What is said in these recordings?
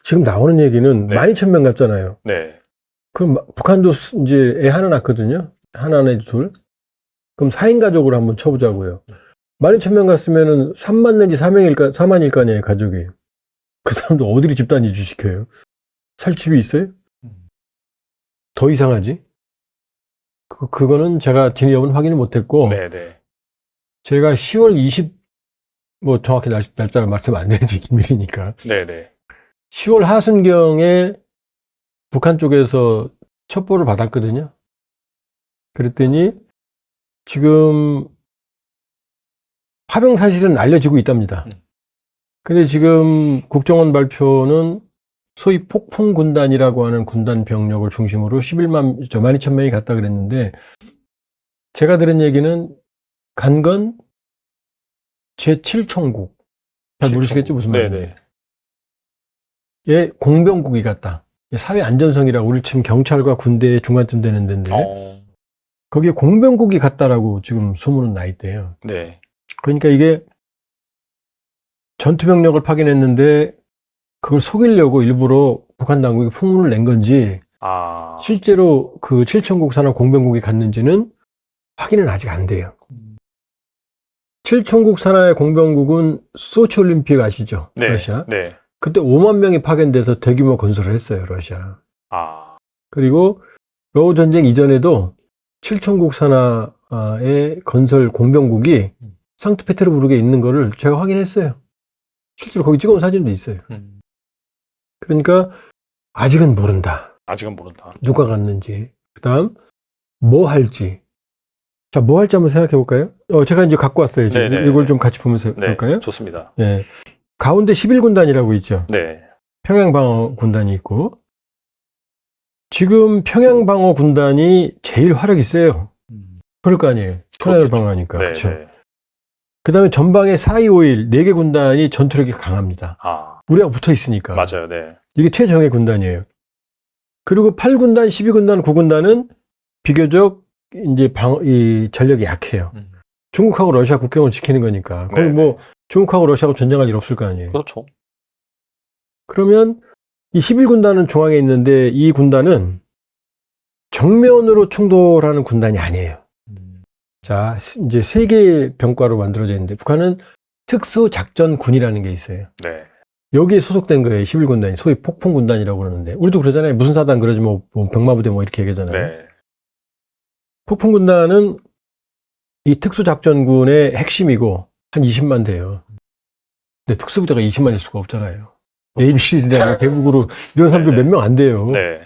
지금 나오는 얘기는 네. 12,000명 갔잖아요. 네. 그럼 북한도 이제 애 하나 낳거든요. 하나 내지 둘. 그럼 4인 가족으로 한번 쳐보자고요. 12,000명 갔으면은 3만 내지 4만일 거 아니에요, 가족이. 그 사람도 어디로 집단 이주시켜요? 살 집이 있어요? 더 이상하지? 그거는 제가 진위 여부는 확인을 못했고, 네네. 제가 10월 20, 정확히 날짜를 말씀하면 안 되는지 기밀이니까. 네네. 10월 하순경에 북한 쪽에서 첩보를 받았거든요. 그랬더니 지금 파병 사실은 알려지고 있답니다. 근데 지금 국정원 발표는 소위 폭풍군단이라고 하는 군단 병력을 중심으로 12,000명이 갔다 그랬는데, 제가 들은 얘기는 간 건 제7총국. 잘 모르시겠죠, 무슨 말인지. 네네. 예, 공병국이 갔다. 사회 안전성이라고 우리 지금 경찰과 군대의 중간쯤 되는 데인데, 거기에 공병국이 갔다라고 지금 소문은 나 있대요. 네. 그러니까 이게 전투병력을 파견했는데 그걸 속이려고 일부러 북한 당국이 풍문을 낸 건지, 실제로 그 7천국 산하 공병국이 갔는지는 확인은 아직 안 돼요. 7천국 산하의 공병국은 소치올림픽 아시죠? 네. 러시아. 네. 그때 5만 명이 파견돼서 대규모 건설을 했어요, 러시아. 그리고 러우 전쟁 이전에도 7천국 산하의 건설 공병국이 상트페테르부르크에 있는 거를 제가 확인했어요. 실제로 거기 찍어온 사진도 있어요. 그러니까 아직은 모른다. 아직은 모른다. 누가 갔는지. 그 다음 뭐 할지. 자, 뭐 할지 한번 생각해 볼까요? 제가 이제 갖고 왔어요. 이제 네네. 이걸 좀 같이 보면서 네. 볼까요? 좋습니다. 예. 가운데 11군단이라고 있죠. 네. 평양방어군단이 있고, 지금 평양방어군단이 제일 화력이 세요. 그럴 거 아니에요. 평양을 방어하니까. 네. 그렇죠. 네. 그 다음에 전방에 4.25.1 4개 군단이 전투력이 강합니다. 우리가 붙어 있으니까. 맞아요. 네. 이게 최정예 군단이에요. 그리고 8군단, 12군단, 9군단은 비교적 이제 이 전력이 약해요. 중국하고 러시아 국경을 지키는 거니까. 거기 뭐 중국하고 러시아하고 전쟁할 일 없을 거 아니에요. 그렇죠. 그러면 이 11군단은 중앙에 있는데, 이 군단은 정면으로 충돌하는 군단이 아니에요. 자, 이제 세 개의 병과로 만들어져 있는데, 북한은 특수작전군이라는 게 있어요. 네. 여기에 소속된 거예요, 11군단이. 소위 폭풍군단이라고 그러는데, 우리도 그러잖아요. 무슨 사단 그러지 뭐 병마부대 뭐 이렇게 얘기하잖아요. 네. 폭풍군단은 이 특수작전군의 핵심이고 한 20만 돼요. 근데 특수부대가 20만일 수가 없잖아요. ABCD나 대북으로 이런 사람들 몇 명 안 돼요. 네.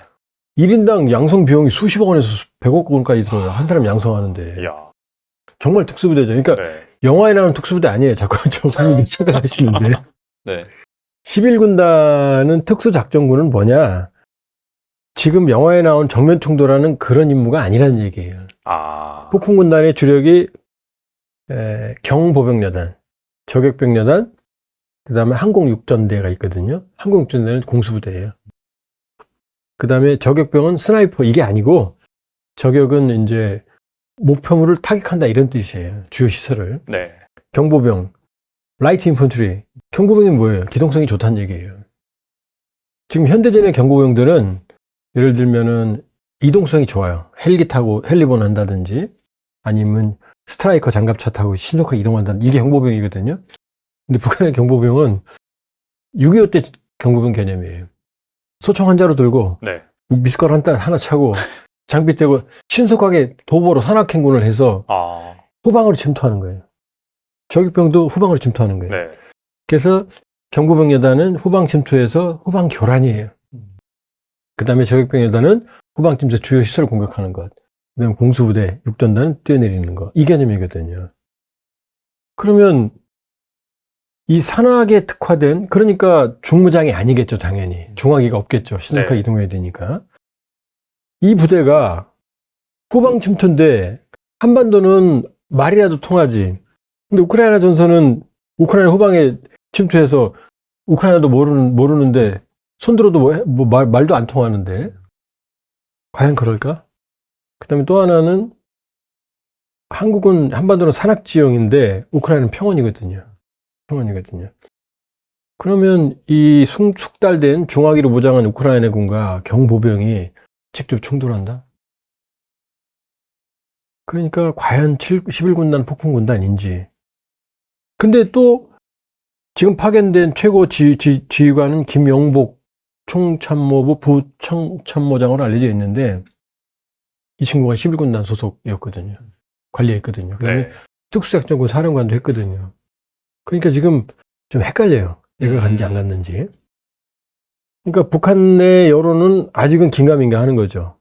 1인당 양성 비용이 수십억 원에서 100억 원까지 들어요. 한 사람 양성하는데. 야. 정말 특수부대죠. 그러니까 네. 영화에 나오는 특수부대 아니에요. 자꾸 저분이 착각하시는데. 네. 11군단은 특수작전군은 뭐냐? 지금 영화에 나온 정면 충돌하는 그런 임무가 아니라는 얘기예요. 폭풍군단의 주력이 경보병여단, 저격병여단, 그 다음에 항공육전대가 있거든요. 항공육전대는 공수부대예요. 그 다음에 저격병은 스나이퍼, 이게 아니고, 저격은 이제 목표물을 타격한다 이런 뜻이에요. 주요 시설을. 네. 경보병, 라이트 인펀트리. 경보병이 뭐예요? 기동성이 좋다는 얘기예요. 지금 현대전의 경보병들은 예를 들면은 이동성이 좋아요. 헬기 타고 헬리본 한다든지, 아니면 스트라이커 장갑차 타고 신속하게 이동한다든지, 이게 경보병이거든요. 근데 북한의 경보병은 6.25 때 경보병 개념이에요. 소총 한 자루 들고, 네. 미숫가루 하나 차고, 장비 떼고, 신속하게 도보로 산악행군을 해서 후방으로 침투하는 거예요. 저격병도 후방으로 침투하는 거예요. 네. 그래서 경보병 여단은 후방 침투해서 후방 교란이에요. 그 다음에 저격병 여단은 후방 침투 주요 시설을 공격하는 것. 그 다음에 공수부대, 육전단은 뛰어내리는 것. 이 개념이거든요. 그러면 이 산악에 특화된, 그러니까 중무장이 아니겠죠, 당연히. 중화기가 없겠죠. 신속하게 이동해야 되니까. 이 부대가 후방 침투인데 한반도는 말이라도 통하지. 근데 우크라이나 전선은 우크라이나 후방에 침투해서 우크라이나도 모르는데 손들어도 말도 안 통하는데 과연 그럴까? 그 다음에 또 하나는 한국은 한반도는 산악지형인데 우크라이나는 평원이거든요. 그러면 이 숙달된 중화기로 무장한 우크라이나군과 경보병이 직접 충돌한다? 그러니까 과연 11군단 폭풍군단인지. 근데 또 지금 파견된 최고 지휘관은 김영복 총참모부 부총참모장으로 알려져 있는데 이 친구가 11군단 소속이었거든요. 관리했거든요. 네. 특수작전군 사령관도 했거든요. 그러니까 지금 좀 헷갈려요. 얘가 갔는지 안 갔는지. 그러니까 북한 내 여론은 아직은 긴가민가 하는 거죠.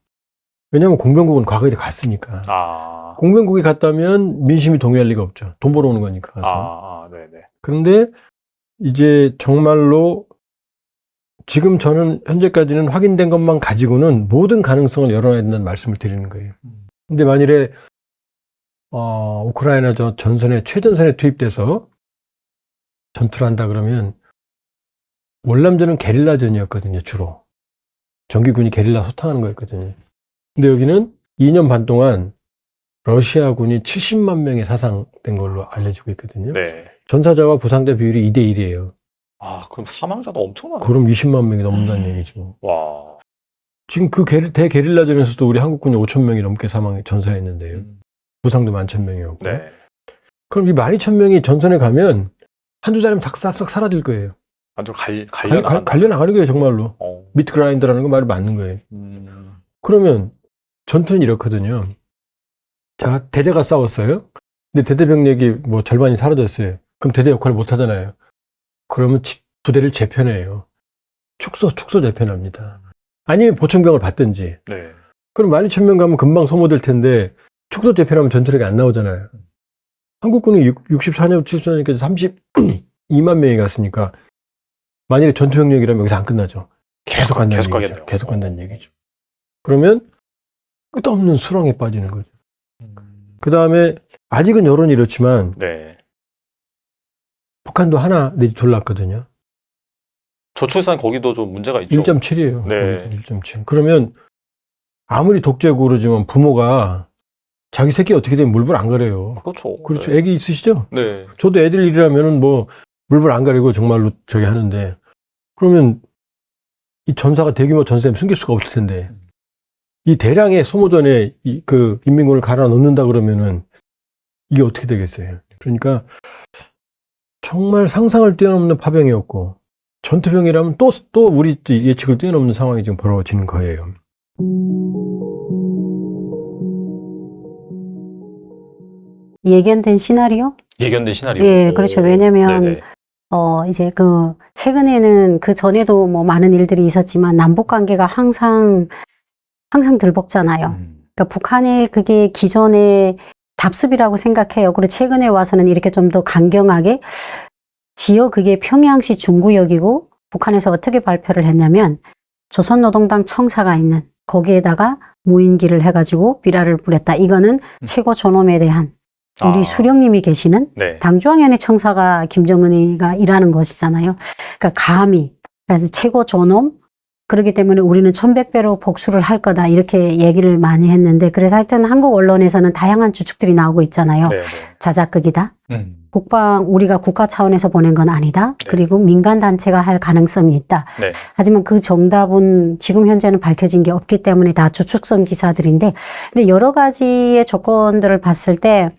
왜냐하면 공병국은 과거에 갔으니까. 공병국이 갔다면 민심이 동의할 리가 없죠. 돈 벌어오는 거니까. 가서. 네네. 그런데 이제 정말로 지금 저는 현재까지는 확인된 것만 가지고는 모든 가능성을 열어놔야 된다는 말씀을 드리는 거예요. 근데 만일에 우크라이나 전선에 최전선에 투입돼서 전투를 한다 그러면 월남전은 게릴라전이었거든요. 주로 정규군이 게릴라 소탕하는 거였거든요. 근데 여기는 2년 반 동안 러시아군이 70만 명이 사상된 걸로 알려지고 있거든요. 네. 전사자와 부상자 비율이 2대 1이에요. 그럼 사망자도 엄청나네요. 그럼 20만 명이 넘는다는 얘기죠. 와. 지금 그 대게릴라전에서도 우리 한국군이 5천 명이 넘게 전사했는데요. 부상도 11,000명이었고. 네. 그럼 이 12,000명이 전선에 가면 한두 자리면 싹싹 사라질 거예요. 완전 갈려나간다. 갈려나가는 거예요, 정말로. 미트 그라인더라는 거 말이 맞는 거예요. 그러면 전투는 이렇거든요. 자, 대대가 싸웠어요. 근데 대대 병력이 뭐 절반이 사라졌어요. 그럼 대대 역할을 못 하잖아요. 그러면 부대를 재편해요. 축소 재편합니다. 아니면 보충병을 받든지. 네. 그럼 12,000명 가면 금방 소모될 텐데 축소 재편하면 전투력이 안 나오잖아요. 한국군이 64년, 74년까지 32만 명이 갔으니까 만일에 전투병력이라면 여기서 안 끝나죠. 계속 간다는 얘기죠. 그러면 끝없는 수렁에 빠지는 거죠. 그 다음에 아직은 여론이 이렇지만 네. 북한도 하나 내지 둘 났거든요. 저출산 거기도 좀 문제가 있죠. 1.7이에요. 네. 1.7. 그러면 아무리 독재고 그러지만 부모가 자기 새끼 어떻게 되면 물불 안 가려요. 그렇죠. 네. 애기 있으시죠? 네. 저도 애들 일이라면은 뭐 물불 안 가리고 정말로 저기 하는데 그러면 이 전사가 대규모 전사면 숨길 수가 없을 텐데 이 대량의 소모전에 그 인민군을 갈아 넣는다 그러면은 이게 어떻게 되겠어요? 그러니까 정말 상상을 뛰어넘는 파병이었고 전투병이라면 또 우리 예측을 뛰어넘는 상황이 지금 벌어지는 거예요. 예견된 시나리오? 예견된 시나리오. 예, 그렇죠. 왜냐면 이제 최근에는 그 전에도 뭐 많은 일들이 있었지만 남북 관계가 항상 들볶잖아요. 그러니까 북한의 그게 기존의 답습이라고 생각해요. 그리고 최근에 와서는 이렇게 좀 더 강경하게 그게 평양시 중구역이고 북한에서 어떻게 발표를 했냐면 조선노동당 청사가 있는 거기에다가 무인기를 해가지고 비라를 뿌렸다. 이거는 최고 존엄에 대한 우리 수령님이 계시는 당중앙위원회 청사가 김정은이가 일하는 것이잖아요. 그러니까 감히 그래서 최고 존엄 그렇기 때문에 우리는 1100배로 복수를 할 거다 이렇게 얘기를 많이 했는데 그래서 하여튼 한국 언론에서는 다양한 추측들이 나오고 있잖아요. 자작극이다. 우리가 국가 차원에서 보낸 건 아니다. 그리고 민간 단체가 할 가능성이 있다. 하지만 그 정답은 지금 현재는 밝혀진 게 없기 때문에 다 추측성 기사들인데 근데 여러 가지의 조건들을 봤을 때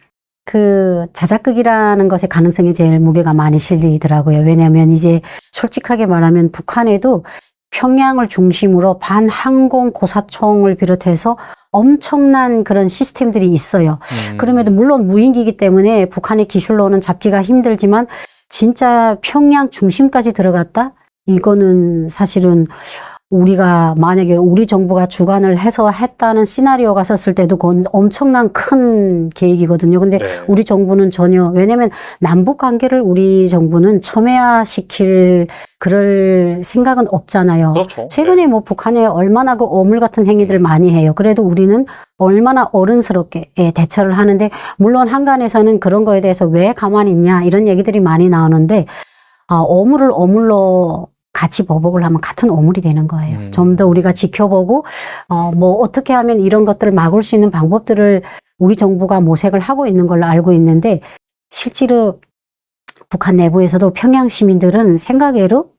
그 자작극이라는 것의 가능성이 제일 무게가 많이 실리더라고요. 왜냐하면 이제 솔직하게 말하면 북한에도 평양을 중심으로 반항공 고사총을 비롯해서 엄청난 그런 시스템들이 있어요. 그럼에도 물론 무인기이기 때문에 북한의 기술로는 잡기가 힘들지만 진짜 평양 중심까지 들어갔다? 이거는 사실은 우리가 만약에 우리 정부가 주관을 해서 했다는 시나리오가 썼을 때도 그건 엄청난 큰 계획이거든요. 근데 우리 정부는 전혀 왜냐하면 남북 관계를 우리 정부는 첨예화시킬 그럴 생각은 없잖아요. 그렇죠. 최근에 뭐 북한에 얼마나 그 어물 같은 행위들을 많이 해요. 그래도 우리는 얼마나 어른스럽게 대처를 하는데 물론 한간에서는 그런 거에 대해서 왜 가만히 있냐 이런 얘기들이 많이 나오는데 어물을 어물로 같이 보복을 하면 같은 오물이 되는 거예요. 좀 더 우리가 지켜보고 뭐 어떻게 하면 이런 것들을 막을 수 있는 방법들을 우리 정부가 모색을 하고 있는 걸로 알고 있는데 실제로 북한 내부에서도 평양 시민들은 생각외로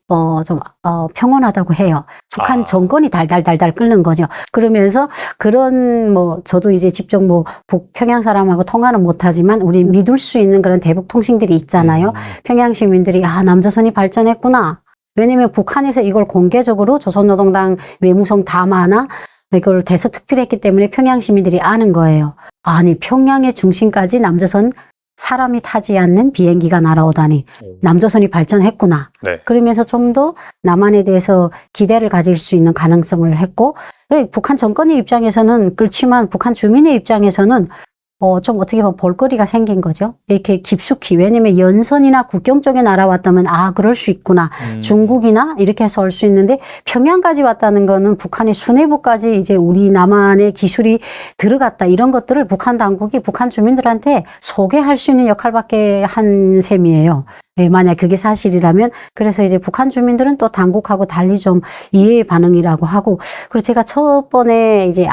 평온하다고 해요. 북한 정권이 달달달달 끓는 거죠. 그러면서 그런 저도 이제 직접 북평양 사람하고 통화는 못하지만 우리 믿을 수 있는 그런 대북 통신들이 있잖아요. 평양 시민들이 남조선이 발전했구나. 왜냐면 북한에서 이걸 공개적으로 조선노동당 외무성 담화나 이걸 대서특필했기 때문에 평양 시민들이 아는 거예요. 아니 평양의 중심까지 남조선 사람이 타지 않는 비행기가 날아오다니 남조선이 발전했구나. 네. 그러면서 좀 더 남한에 대해서 기대를 가질 수 있는 가능성을 했고 북한 정권의 입장에서는 그렇지만 북한 주민의 입장에서는 좀 어떻게 보면 볼거리가 생긴 거죠. 이렇게 깊숙이. 왜냐면 연선이나 국경 쪽에 날아왔다면 그럴 수 있구나. 중국이나 이렇게 해서 올 수 있는데 평양까지 왔다는 거는 북한의 수뇌부까지 이제 우리 남한의 기술이 들어갔다. 이런 것들을 북한 당국이 북한 주민들한테 소개할 수 있는 역할밖에 한 셈이에요. 만약 그게 사실이라면. 그래서 이제 북한 주민들은 또 당국하고 달리 좀 이해의 반응이라고 하고. 그리고 제가 첫 번에 이제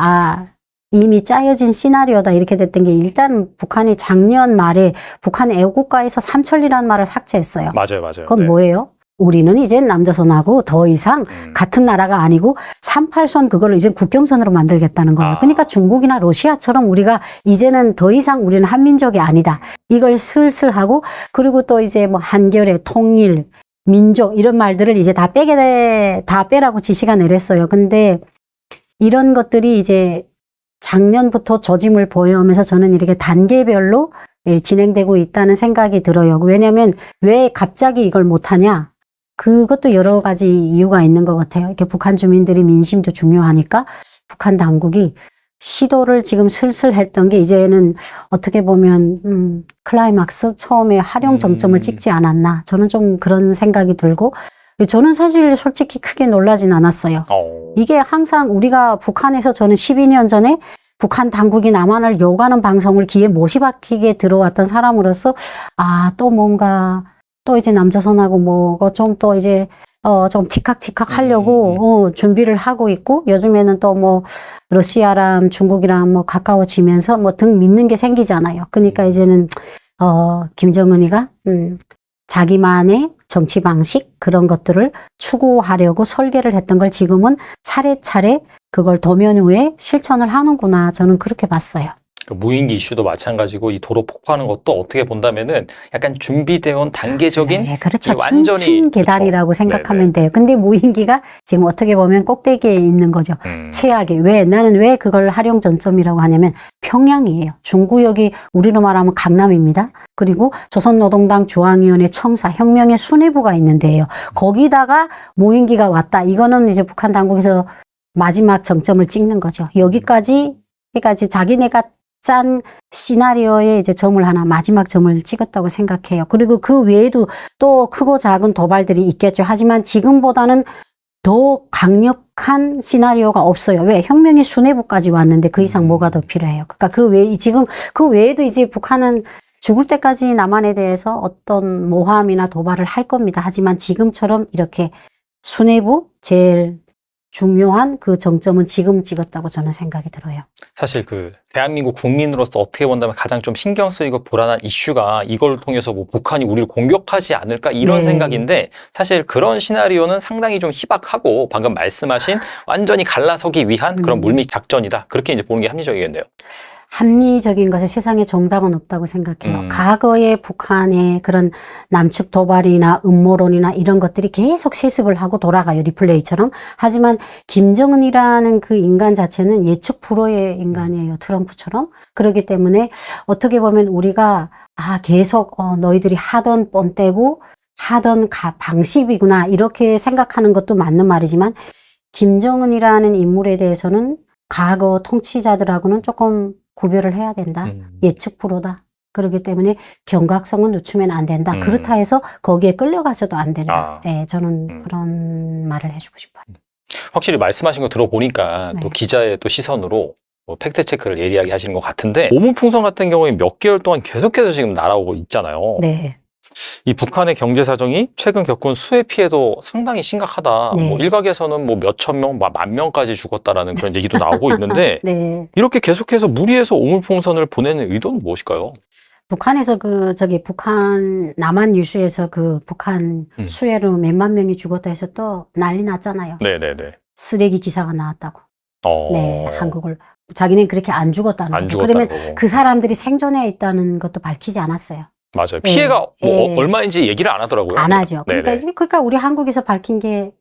이미 짜여진 시나리오다 이렇게 됐던 게 일단 북한이 작년 말에 북한 애국가에서 삼천리라는 말을 삭제했어요. 맞아요. 그건 뭐예요? 우리는 이제 남조선하고 더 이상 같은 나라가 아니고 38선 그거를 이제 국경선으로 만들겠다는 거예요. 그러니까 중국이나 러시아처럼 우리가 이제는 더 이상 우리는 한민족이 아니다. 이걸 슬슬 하고 그리고 또 이제 한결의 통일, 민족 이런 말들을 이제 다 빼라고 지시가 내렸어요. 근데 이런 것들이 이제 작년부터 조짐을 보여오면서 저는 이렇게 단계별로 진행되고 있다는 생각이 들어요. 왜냐하면 왜 갑자기 이걸 못하냐? 그것도 여러 가지 이유가 있는 것 같아요. 이렇게 북한 주민들이 민심도 중요하니까 북한 당국이 시도를 지금 슬슬 했던 게 이제는 어떻게 보면 클라이막스 처음에 활용 정점을 찍지 않았나. 저는 좀 그런 생각이 들고 저는 사실 솔직히 크게 놀라진 않았어요. 이게 항상 우리가 북한에서 저는 12년 전에 북한 당국이 남한을 요구하는 방송을 귀에 못이 박히게 들어왔던 사람으로서 또 뭔가 또 이제 남조선하고 좀 또 이제 좀 티칵티칵 하려고 준비를 하고 있고 요즘에는 또 러시아랑 중국이랑 가까워지면서 등 믿는 게 생기잖아요. 그러니까 이제는 김정은이가 자기만의 정치 방식 그런 것들을 추구하려고 설계를 했던 걸 지금은 차례차례 그걸 도면 위에 실천을 하는구나. 저는 그렇게 봤어요. 그 무인기 이슈도 마찬가지고 이 도로 폭파하는 것도 어떻게 본다면은 약간 준비되어 온 단계적인 그렇죠. 완전히 층층 계단이라고 생각하면 돼요. 근데 무인기가 지금 어떻게 보면 꼭대기에 있는 거죠. 최악의. 나는 왜 그걸 활용 전점이라고 하냐면 평양이에요. 중구역이 우리로 말하면 강남입니다. 그리고 조선노동당 중앙위원회 청사 혁명의 수뇌부가 있는 데예요. 거기다가 무인기가 왔다. 이거는 이제 북한 당국에서 마지막 정점을 찍는 거죠. 여기까지 자기네가 짠 시나리오에 이제 점을 하나 마지막 점을 찍었다고 생각해요. 그리고 그 외에도 또 크고 작은 도발들이 있겠죠. 하지만 지금보다는 더 강력한 시나리오가 없어요. 왜? 혁명의 수뇌부까지 왔는데 그 이상 뭐가 더 필요해요. 그러니까 그 외에도 이제 북한은 죽을 때까지 남한에 대해서 어떤 모함이나 도발을 할 겁니다. 하지만 지금처럼 이렇게 수뇌부 제일 중요한 그 정점은 지금 찍었다고 저는 생각이 들어요. 사실 대한민국 국민으로서 어떻게 본다면 가장 좀 신경 쓰이고 불안한 이슈가 이걸 통해서 북한이 우리를 공격하지 않을까 이런 생각인데 사실 그런 시나리오는 상당히 좀 희박하고 방금 말씀하신 완전히 갈라서기 위한 그런 물밑 작전이다. 그렇게 이제 보는 게 합리적이겠네요. 합리적인 것에 세상에 정답은 없다고 생각해요. 과거에 북한의 그런 남측 도발이나 음모론이나 이런 것들이 계속 세습을 하고 돌아가요. 리플레이처럼. 하지만 김정은이라는 그 인간 자체는 예측 불허의 인간이에요. 트럼프처럼. 그렇기 때문에 어떻게 보면 우리가 계속 너희들이 하던 뻔때고 하던 방식이구나 이렇게 생각하는 것도 맞는 말이지만 김정은이라는 인물에 대해서는 과거 통치자들하고는 조금 구별을 해야 된다. 예측 불허다. 그렇기 때문에 경각성은 늦추면 안 된다. 그렇다 해서 거기에 끌려가서도 안 된다. 저는 그런 말을 해주고 싶어요. 확실히 말씀하신 거 들어보니까 또 기자의 또 시선으로 팩트 체크를 예리하게 하시는 것 같은데 오문풍선 같은 경우에 몇 개월 동안 계속해서 지금 날아오고 있잖아요. 네. 이 북한의 경제 사정이 최근 겪은 수해 피해도 상당히 심각하다. 일각에서는 몇천 명, 만 명까지 죽었다라는 그런 얘기도 나오고 있는데 이렇게 계속해서 무리해서 오물풍선을 보내는 의도는 무엇일까요? 북한에서 북한 남한 유수에서 그 북한 수해로 몇만 명이 죽었다 해서 또 난리 났잖아요. 네네네. 쓰레기 기사가 나왔다고. 어. 네, 한국을 자기는 그렇게 안 죽었다는 안 거죠. 죽었다는 그러면 거고. 그 사람들이 생존해 있다는 것도 밝히지 않았어요. 맞아요. 피해가 예. 얼마인지 얘기를 안 하더라고요. 안 하죠. 네네. 그러니까 우리 한국에서 밝힌 게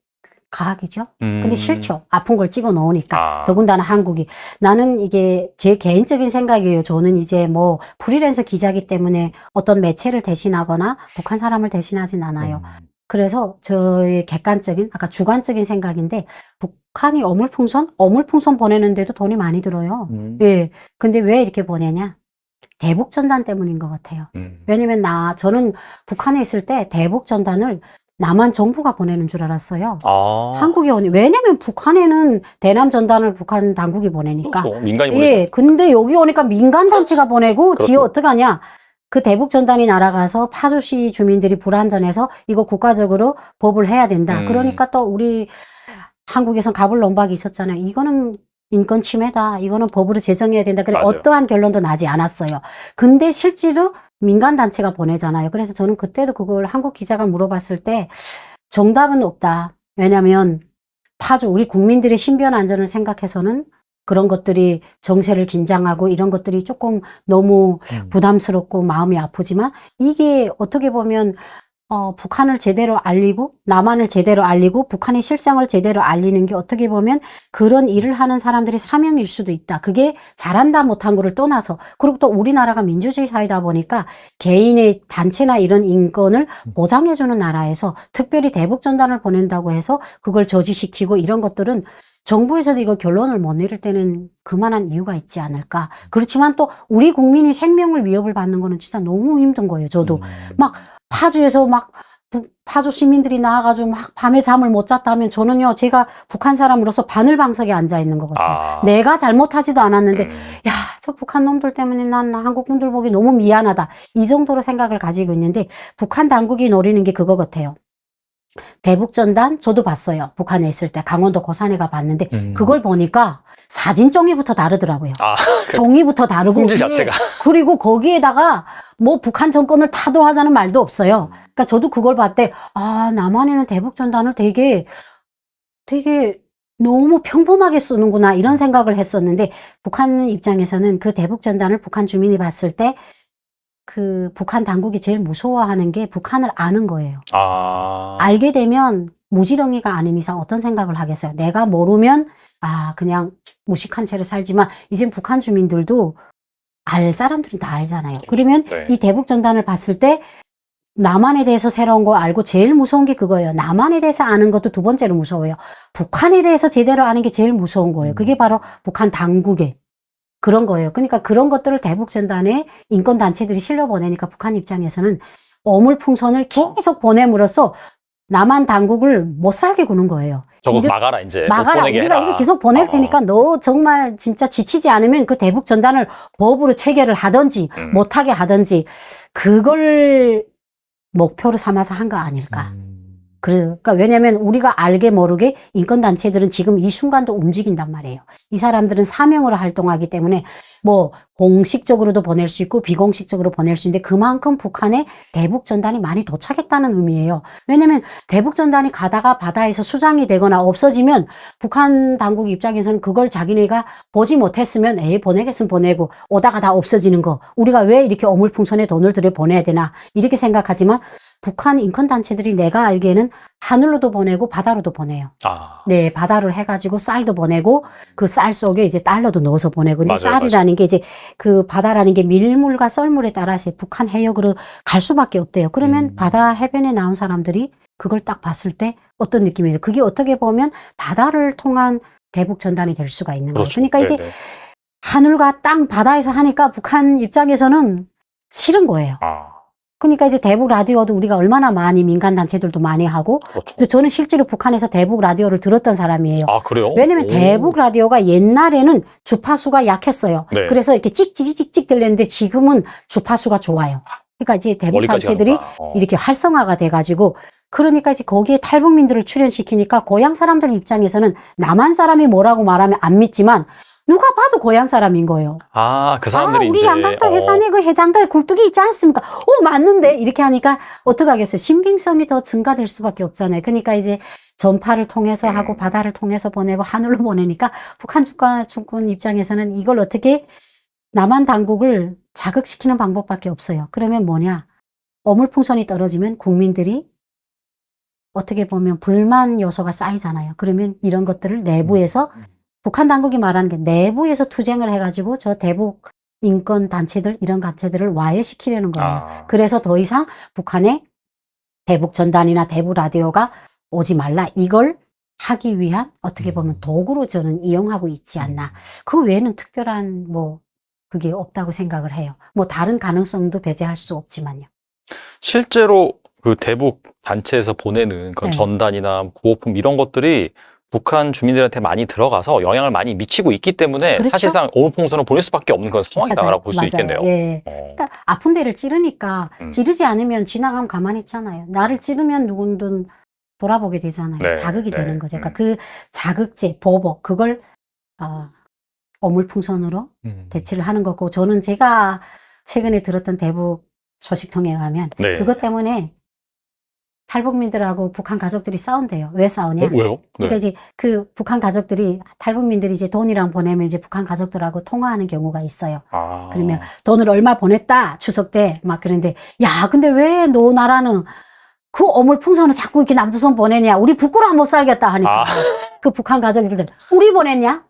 과학이죠. 근데 싫죠. 아픈 걸 찍어 놓으니까. 더군다나 한국이. 나는 이게 제 개인적인 생각이에요. 저는 이제 뭐 프리랜서 기자기 때문에 어떤 매체를 대신하거나 북한 사람을 대신하진 않아요. 그래서 저의 객관적인, 아까 주관적인 생각인데, 북한이 어물풍선 보내는데도 돈이 많이 들어요. 예. 근데 왜 이렇게 보내냐? 대북전단 때문인 것 같아요. 왜냐면 저는 북한에 있을 때 대북전단을 남한 정부가 보내는 줄 알았어요. 한국에 왜냐면 북한에는 대남 전단을 북한 당국이 보내니까. 그렇죠. 민간이 보내죠. 예. 근데 여기 오니까 민간단체가 보내고, 그렇죠. 지가 어떡하냐? 그 대북 전단이 날아가서 파주시 주민들이 불안전해서 이거 국가적으로 법을 해야 된다. 그러니까 또 우리 한국에선 가불론박이 있었잖아요. 이거는 인권 침해다. 이거는 법으로 제정해야 된다. 그래 맞아요. 어떠한 결론도 나지 않았어요. 근데 실제로 민간 단체가 보내잖아요. 그래서 저는 그때도 그걸 한국 기자가 물어봤을 때 정답은 없다. 왜냐하면 우리 국민들의 신변 안전을 생각해서는 그런 것들이 정세를 긴장하고 이런 것들이 조금 너무 부담스럽고 마음이 아프지만 이게 어떻게 보면 북한을 제대로 알리고 남한을 제대로 알리고 북한의 실상을 제대로 알리는 게 어떻게 보면 그런 일을 하는 사람들의 사명일 수도 있다. 그게 잘한다 못한 거를 떠나서 그리고 또 우리나라가 민주주의 사회다 보니까 개인의 단체나 이런 인권을 보장해주는 나라에서 특별히 대북전단을 보낸다고 해서 그걸 저지시키고 이런 것들은 정부에서도 이거 결론을 못 내릴 때는 그만한 이유가 있지 않을까. 그렇지만 또 우리 국민이 생명을 위협을 받는 거는 진짜 너무 힘든 거예요. 저도 막 파주에서 파주 시민들이 나와가지고 막 밤에 잠을 못 잤다 하면 저는요, 제가 북한 사람으로서 바늘방석에 앉아 있는 것 같아요. 내가 잘못하지도 않았는데, 야, 저 북한 놈들 때문에 난 한국 분들 보기 너무 미안하다. 이 정도로 생각을 가지고 있는데, 북한 당국이 노리는 게 그거 같아요. 대북전단 저도 봤어요. 북한에 있을 때 강원도 고산에 가 봤는데 그걸 보니까 사진 종이부터 다르더라고요. 종이부터 다르고 품질 자체가. 그리고 거기에다가 뭐 북한 정권을 타도하자는 말도 없어요. 그러니까 저도 그걸 봤을 때 남한에는 대북전단을 되게 너무 평범하게 쓰는구나 이런 생각을 했었는데 북한 입장에서는 그 대북전단을 북한 주민이 봤을 때 그 북한 당국이 제일 무서워하는 게 북한을 아는 거예요. 알게 되면 무지렁이가 아닌 이상 어떤 생각을 하겠어요. 내가 모르면 그냥 무식한 채로 살지만 이젠 북한 주민들도 알 사람들이 다 알잖아요. 그러면 이 대북전단을 봤을 때 남한에 대해서 새로운 거 알고 제일 무서운 게 그거예요. 남한에 대해서 아는 것도 두 번째로 무서워요. 북한에 대해서 제대로 아는 게 제일 무서운 거예요. 그게 바로 북한 당국의 그런 거예요. 그러니까 그런 것들을 대북전단에 인권단체들이 실려보내니까 북한 입장에서는 어물풍선을 계속 보냄으로써 남한 당국을 못 살게 구는 거예요. 저거 막아라 이제. 막아라. 우리가 이거 계속 보낼 테니까 너 정말 진짜 지치지 않으면 그 대북전단을 법으로 체결을 하든지 못하게 하든지 그걸 목표로 삼아서 한 거 아닐까. 그러니까 왜냐면 우리가 알게 모르게 인권단체들은 지금 이 순간도 움직인단 말이에요. 이 사람들은 사명으로 활동하기 때문에 뭐 공식적으로도 보낼 수 있고 비공식적으로 보낼 수 있는데 그만큼 북한에 대북전단이 많이 도착했다는 의미예요. 왜냐면 대북전단이 가다가 바다에서 수장이 되거나 없어지면 북한 당국 입장에서는 그걸 자기네가 보지 못했으면 보내겠으면 보내고 오다가 다 없어지는 거. 우리가 왜 이렇게 어물풍선에 돈을 들여 보내야 되나 이렇게 생각하지만 북한 인권단체들이 내가 알기에는 하늘로도 보내고 바다로도 보내요. 네, 바다를 해가지고 쌀도 보내고 그 쌀 속에 이제 달러도 넣어서 보내고. 근데 쌀이라는 게 이제 그 바다라는 게 밀물과 썰물에 따라서 북한 해역으로 갈 수밖에 없대요. 그러면 바다 해변에 나온 사람들이 그걸 딱 봤을 때 어떤 느낌이에요? 그게 어떻게 보면 바다를 통한 대북 전단이 될 수가 있는 거예요. 그러니까 이제 하늘과 땅 바다에서 하니까 북한 입장에서는 싫은 거예요. 그러니까 이제 대북 라디오도 우리가 얼마나 많이 민간 단체들도 많이 하고 저는 실제로 북한에서 대북 라디오를 들었던 사람이에요. 그래요? 왜냐면 대북 라디오가 옛날에는 주파수가 약했어요. 그래서 이렇게 찍찍찍찍 들렸는데 지금은 주파수가 좋아요. 그러니까 이제 대북 단체들이 이렇게 활성화가 돼가지고 그러니까 이제 거기에 탈북민들을 출연시키니까 고향 사람들 입장에서는 남한 사람이 뭐라고 말하면 안 믿지만 누가 봐도 고향 사람인 거예요. 아, 그 사람들이 우리 이제 양강도 해산에 그 해장도에 굴뚝이 있지 않습니까? 맞는데 이렇게 하니까 어떻게 하겠어요? 신빙성이 더 증가될 수밖에 없잖아요. 그러니까 이제 전파를 통해서 하고 바다를 통해서 보내고 하늘로 보내니까 북한 주권 입장에서는 이걸 어떻게 남한 당국을 자극시키는 방법밖에 없어요. 그러면 뭐냐? 어물풍선이 떨어지면 국민들이 어떻게 보면 불만 요소가 쌓이잖아요. 그러면 이런 것들을 내부에서 북한 당국이 말하는 게 내부에서 투쟁을 해가지고 저 대북 인권 단체들 이런 단체들을 와해시키려는 거예요. 아. 그래서 더 이상 북한에 대북 전단이나 대북 라디오가 오지 말라 이걸 하기 위한 어떻게 보면 도구로 저는 이용하고 있지 않나. 그 외에는 특별한 뭐 그게 없다고 생각을 해요. 뭐 다른 가능성도 배제할 수 없지만요. 실제로 그 대북 단체에서 보내는 그런 네. 전단이나 구호품 이런 것들이 북한 주민들한테 많이 들어가서 영향을 많이 미치고 있기 때문에 그렇죠? 사실상 어물풍선을 보낼 수밖에 없는 그런 상황이다라고 볼 수 있겠네요. 예. 어. 그러니까 아픈 데를 찌르니까 찌르지 않으면 지나가면 가만히 있잖아요. 나를 찌르면 누군든 돌아보게 되잖아요. 네, 자극이 네. 되는 거죠. 그러니까 그 자극제, 보복 그걸 어물풍선으로 대치를 하는 거고 저는 제가 최근에 들었던 대북 소식통에 의하면 네. 그것 때문에 탈북민들하고 북한 가족들이 싸운대요. 왜 싸우냐? 왜요? 그러니까 이제 그 북한 가족들이 탈북민들이 이제 돈이랑 보내면 이제 북한 가족들하고 통화하는 경우가 있어요. 아. 그러면 돈을 얼마 보냈다 추석 때 막 그런데 야 근데 왜 너 나라는 그 어물풍선을 자꾸 이렇게 남조선 보내냐? 우리 부끄러워 못 살겠다 하니까 그 북한 가족들 우리 보냈냐?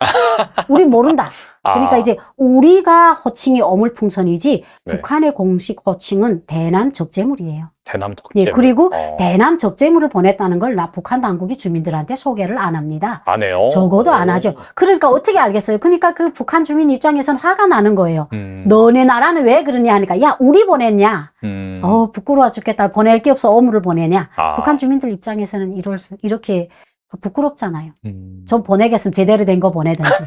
우리 모른다. 그러니까 이제 우리가 호칭이 어물풍선이지 네. 북한의 공식 호칭은 대남 적재물이에요. 대남 적재물. 예, 그리고 대남 적재물을 보냈다는 걸 북한 당국이 주민들한테 소개를 안 합니다. 안 해요? 적어도 안 하죠. 그러니까 어떻게 알겠어요? 그러니까 그 북한 주민 입장에서는 화가 나는 거예요. 너네 나라는 왜 그러냐 하니까 야 우리 보냈냐? 부끄러워 죽겠다. 보낼 게 없어 어물을 보내냐? 북한 주민들 입장에서는 이렇게 부끄럽잖아요. 좀 보내겠으면 제대로 된 거 보내든지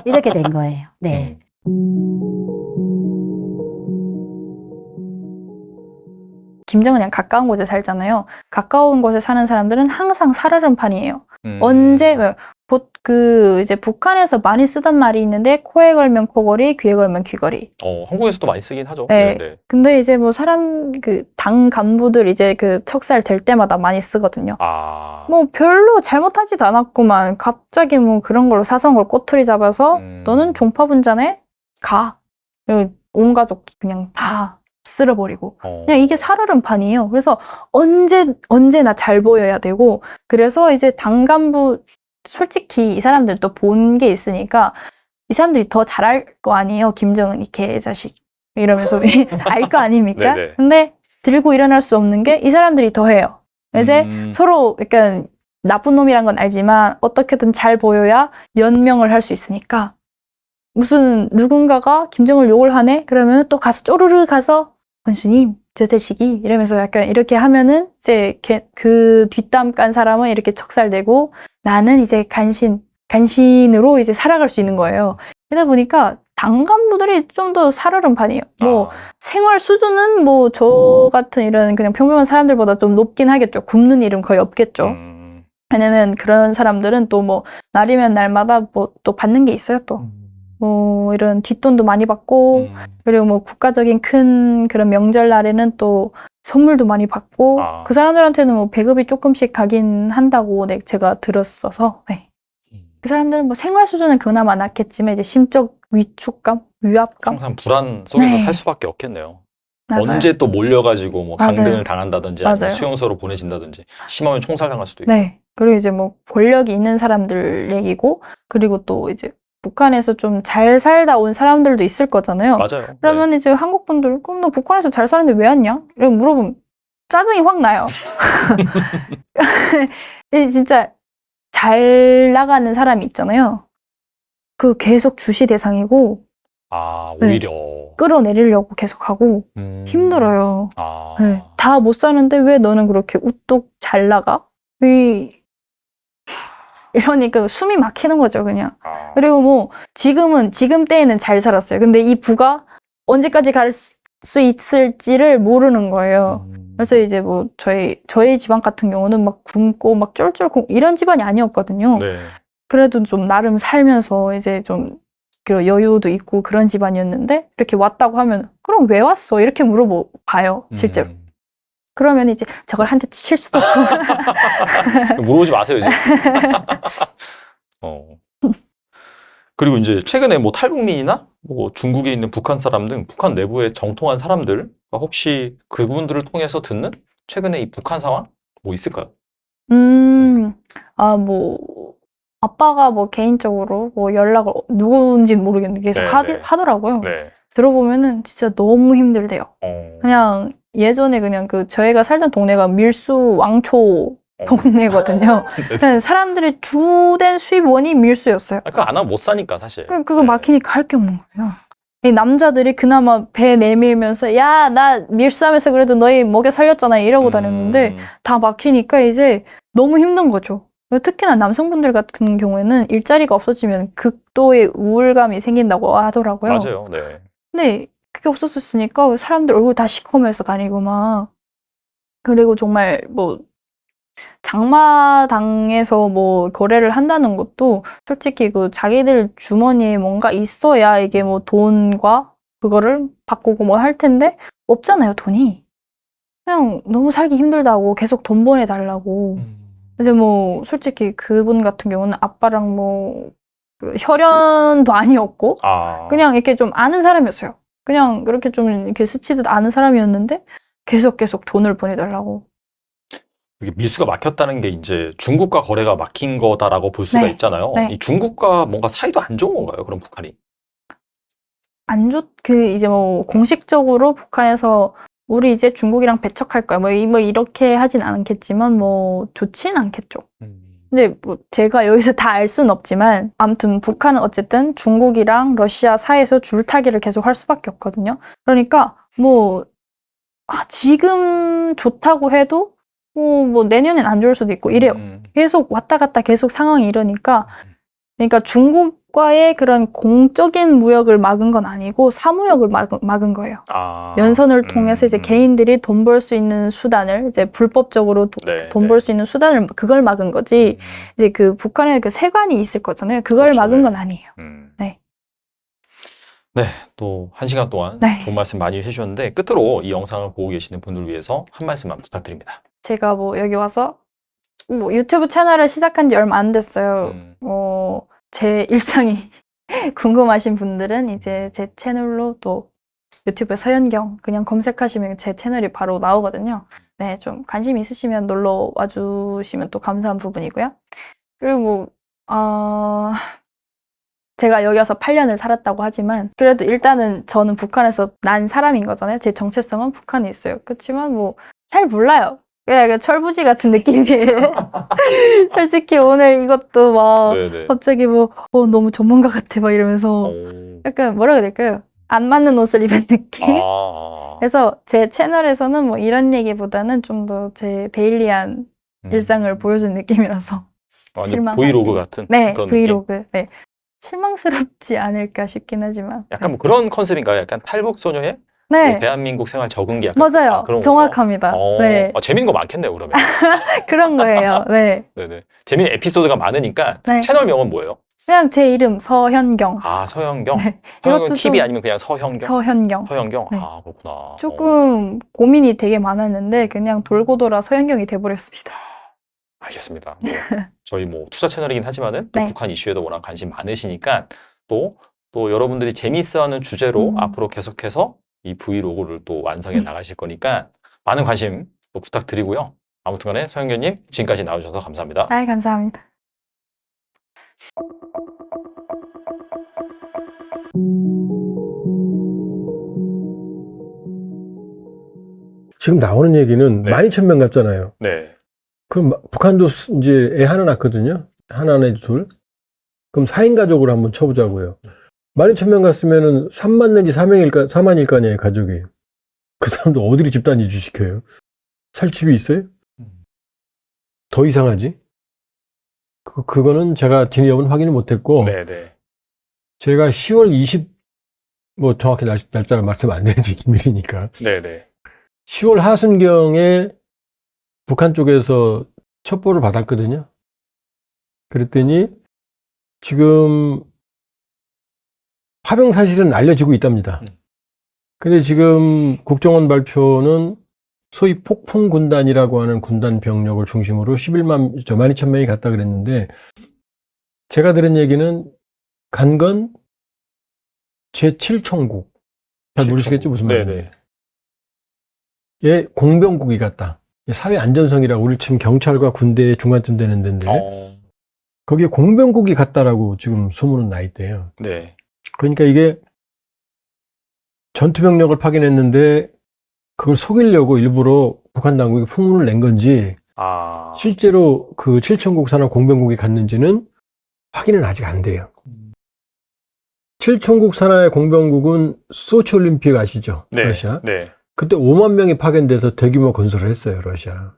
이렇게 된 거예요. 네. 김정은이랑 가까운 곳에 살잖아요. 가까운 곳에 사는 사람들은 항상 살얼음판이에요. 언제 이제 북한에서 많이 쓰던 말이 있는데 코에 걸면 코걸이, 귀에 걸면 귀걸이. 한국에서도 많이 쓰긴 하죠. 네. 네. 근데 이제 뭐 당 간부들 이제 그 척살 될 때마다 많이 쓰거든요. 뭐 별로 잘못하지도 않았구만. 갑자기 뭐 그런 걸로 사성을 꼬투리 잡아서 너는 종파분자네? 가. 그리고 온 가족 그냥 다 쓸어버리고. 그냥 이게 살얼음판이에요. 그래서 언제나 잘 보여야 되고, 그래서 이제 당 간부, 솔직히 이 사람들도 본 게 있으니까 이 사람들이 더 잘할 거 아니에요. 김정은 이 개자식 이러면서 알 거 아닙니까? 네네. 근데 들고 일어날 수 없는 게 이 사람들이 더 해요. 이제 서로 약간 나쁜 놈이란 건 알지만 어떻게든 잘 보여야 연명을 할 수 있으니까 무슨 누군가가 김정을 욕을 하네? 그러면 또 가서 쪼르르 가서 원수님 저 자식이 이러면서 약간 이렇게 하면은 이제 그 뒷담 깐 사람은 이렇게 척살되고 나는 이제 간신으로 이제 살아갈 수 있는 거예요. 그러다 보니까 당 간부들이 좀 더 살얼음판이에요. 뭐 생활 수준은 뭐 저 같은 이런 그냥 평범한 사람들보다 좀 높긴 하겠죠. 굶는 일은 거의 없겠죠. 왜냐면 그런 사람들은 또 뭐 날이면 날마다 뭐 또 받는 게 있어요 또. 뭐 이런 뒷돈도 많이 받고 그리고 뭐 국가적인 큰 그런 명절날에는 또 선물도 많이 받고 그 사람들한테는 뭐 배급이 조금씩 가긴 한다고 제가 들었어서 네. 그 사람들은 뭐 생활 수준은 그나마 낮겠지만 이제 심적 위축감, 위압감 항상 불안 속에서 네. 살 수밖에 없겠네요. 맞아요. 언제 또 몰려가지고 뭐 맞아요. 강등을 당한다든지 아니면 맞아요. 수용소로 보내진다든지 심하면 총살당할 수도 있고. 네. 그리고 이제 뭐 권력이 있는 사람들 얘기고 그리고 또 이제 북한에서 좀 잘 살다 온 사람들도 있을 거잖아요. 맞아요. 그러면 이제 한국 분들 그럼 너 북한에서 잘 사는데 왜 왔냐? 이렇게 물어보면 짜증이 확 나요. 진짜 잘 나가는 사람이 있잖아요. 그 계속 주시 대상이고 오히려 끌어내리려고 계속 하고 힘들어요. 네. 다 못 사는데 왜 너는 그렇게 우뚝 잘 나가? 이러니까 숨이 막히는 거죠, 그냥. 그리고 뭐 지금 때에는 잘 살았어요. 근데 이 부가 언제까지 갈 수 있을지를 모르는 거예요. 그래서 이제 뭐 저희 집안 같은 경우는 막 굶고 막 쫄쫄 이런 집안이 아니었거든요. 네. 그래도 좀 나름 살면서 이제 좀 그 여유도 있고 그런 집안이었는데 이렇게 왔다고 하면 그럼 왜 왔어? 이렇게 물어봐요 실제로. 그러면 이제 저걸 한 대 칠 수도 없고. 물어보지 마세요, 이제. 그리고 이제 최근에 뭐 탈북민이나 뭐 중국에 있는 북한 사람 등 북한 내부에 정통한 사람들, 혹시 그분들을 통해서 듣는 최근에 이 북한 상황 뭐 있을까요? 뭐 아빠가 뭐 개인적으로 뭐 연락을 누군지는 모르겠는데 계속 네. 하더라고요. 네. 들어보면은 진짜 너무 힘들대요. 그냥 예전에 그냥 그 저희가 살던 동네가 밀수 왕초 동네거든요. 그냥 사람들의 주된 수입원이 밀수였어요. 그거 안 하면 못 사니까, 사실. 그거 막히니까 할 게 없는 거예요. 이 남자들이 그나마 배 내밀면서 야, 나 밀수하면서 그래도 너희 먹여 살렸잖아 이러고 다녔는데 다 막히니까 이제 너무 힘든 거죠. 특히나 남성분들 같은 경우에는 일자리가 없어지면 극도의 우울감이 생긴다고 하더라고요. 맞아요. 네. 근데 그게 없었으니까 사람들 얼굴 다 시커매서 다니고 막. 그리고 정말 뭐 장마당에서 뭐 거래를 한다는 것도 솔직히 그 자기들 주머니에 뭔가 있어야 이게 뭐 돈과 그거를 바꾸고 뭐 할 텐데 없잖아요, 돈이. 그냥 너무 살기 힘들다고 계속 돈 보내달라고. 이제 뭐 솔직히 그분 같은 경우는 아빠랑 뭐 혈연도 아니었고 그냥 이렇게 좀 아는 사람이었어요. 그냥 그렇게 좀 이렇게 스치듯 아는 사람이었는데 계속 돈을 보내달라고. 이게 밀수가 막혔다는 게 이제 중국과 거래가 막힌 거다라고 볼 수가 네. 있잖아요. 네. 이 중국과 뭔가 사이도 안 좋은 건가요? 그럼 북한이? 이제 뭐 공식적으로 북한에서 우리 이제 중국이랑 배척할 거야. 뭐 이렇게 하진 않겠지만 뭐 좋진 않겠죠. 근데 뭐 제가 여기서 다 알 수는 없지만 아무튼 북한은 어쨌든 중국이랑 러시아 사이에서 줄타기를 계속 할 수밖에 없거든요. 그러니까 뭐 지금 좋다고 해도 뭐 내년엔 안 좋을 수도 있고 이래요. 계속 왔다 갔다 계속 상황이 이러니까 그러니까 중국과의 그런 공적인 무역을 막은 건 아니고 사무역을 막은 거예요. 연선을 통해서 이제 개인들이 돈 벌 수 있는 수단을 이제 불법적으로 돈 벌 수 있는 수단을 그걸 막은 거지. 이제 그 북한에 그 세관이 있을 거잖아요. 그걸 그렇죠, 막은 네. 건 아니에요. 네. 네, 또 1시간 동안 네. 좋은 말씀 많이 해주셨는데 끝으로 이 영상을 보고 계시는 분들을 위해서 한 말씀만 부탁드립니다. 제가 뭐 여기 와서 뭐 유튜브 채널을 시작한 지 얼마 안 됐어요. 제 일상이 궁금하신 분들은 이제 제 채널로 또 유튜브에 서현경 그냥 검색하시면 제 채널이 바로 나오거든요. 네, 좀 관심 있으시면 놀러 와주시면 또 감사한 부분이고요. 그리고 제가 여기 와서 8년을 살았다고 하지만 그래도 일단은 저는 북한에서 난 사람인 거잖아요. 제 정체성은 북한에 있어요. 그렇지만 뭐 잘 몰라요. 그냥 철부지 같은 느낌이에요. 솔직히 오늘 이것도 막 네네. 갑자기 뭐 너무 전문가 같아 막 이러면서 약간 뭐라 해야 될까요? 안 맞는 옷을 입은 느낌? 그래서 제 채널에서는 뭐 이런 얘기보다는 좀 더 제 데일리한 일상을 보여준 느낌이라서 완전 브이로그 같은 네, 그런 브이로그. 느낌? 네. 실망스럽지 않을까 싶긴 하지만 약간 뭐 그런 컨셉인가요? 약간 탈북 소녀의 네. 뭐 대한민국 생활 적응기 약간 맞아요. 그런 정확합니다. 네. 재밌는 거 많겠네요, 그러면. 그런 거예요. 네. 네네. 재밌는 에피소드가 많으니까 네. 채널명은 뭐예요? 그냥 제 이름 서현경. 서현경? 네. 서현경 이것도 TV 좀 아니면 그냥 서현경? 서현경. 서현경? 네. 그렇구나. 조금 고민이 되게 많았는데 그냥 돌고 돌아 서현경이 돼버렸습니다. 알겠습니다. 뭐 저희 뭐 투자 채널이긴 하지만은 또 네. 북한 이슈에도 워낙 관심 많으시니까 또 여러분들이 재미있어하는 주제로 앞으로 계속해서 이 브이로그를 또 완성해 나가실 거니까 많은 관심 또 부탁드리고요. 아무튼간에 서현경님 지금까지 나와주셔서 감사합니다. 감사합니다. 지금 나오는 얘기는 네. 12,000명 같잖아요. 네. 그럼 북한도 이제 애 하나 낳거든요. 하나 내 둘. 그럼 4인 가족으로 한번 쳐보자고요. 12,000명 갔으면은 3만 내지 4만일 거 아니에요, 가족이. 그 사람도 어디로 집단 이주시켜요? 살 집이 있어요? 더 이상하지? 그거는 제가 진위 여부는 확인을 못했고, 네네. 제가 10월 20, 뭐 정확히 날짜를 말씀 안 되지, 기밀이니까. 네네. 10월 하순경에 북한 쪽에서 첩보를 받았거든요. 그랬더니 지금 파병 사실은 알려지고 있답니다. 근데 지금 국정원 발표는 소위 폭풍군단이라고 하는 군단 병력을 중심으로 12,000명이 갔다 그랬는데, 제가 들은 얘기는 간 건 제7총국. 잘 모르시겠죠? 무슨 말인지. 예, 공병국이 갔다. 사회 안전성이라고, 우리 지금 경찰과 군대의 중간쯤 되는 데인데, 거기에 공병국이 갔다라고 지금 소문은 나 있대요. 네. 그러니까 이게 전투병력을 파견했는데 그걸 속이려고 일부러 북한 당국이 풍문을 낸 건지, 실제로 그 7천국 산하 공병국이 갔는지는 확인은 아직 안 돼요. 7천국 산하의 공병국은 소치올림픽 아시죠? 네. 러시아. 네. 그때 5만 명이 파견돼서 대규모 건설을 했어요, 러시아.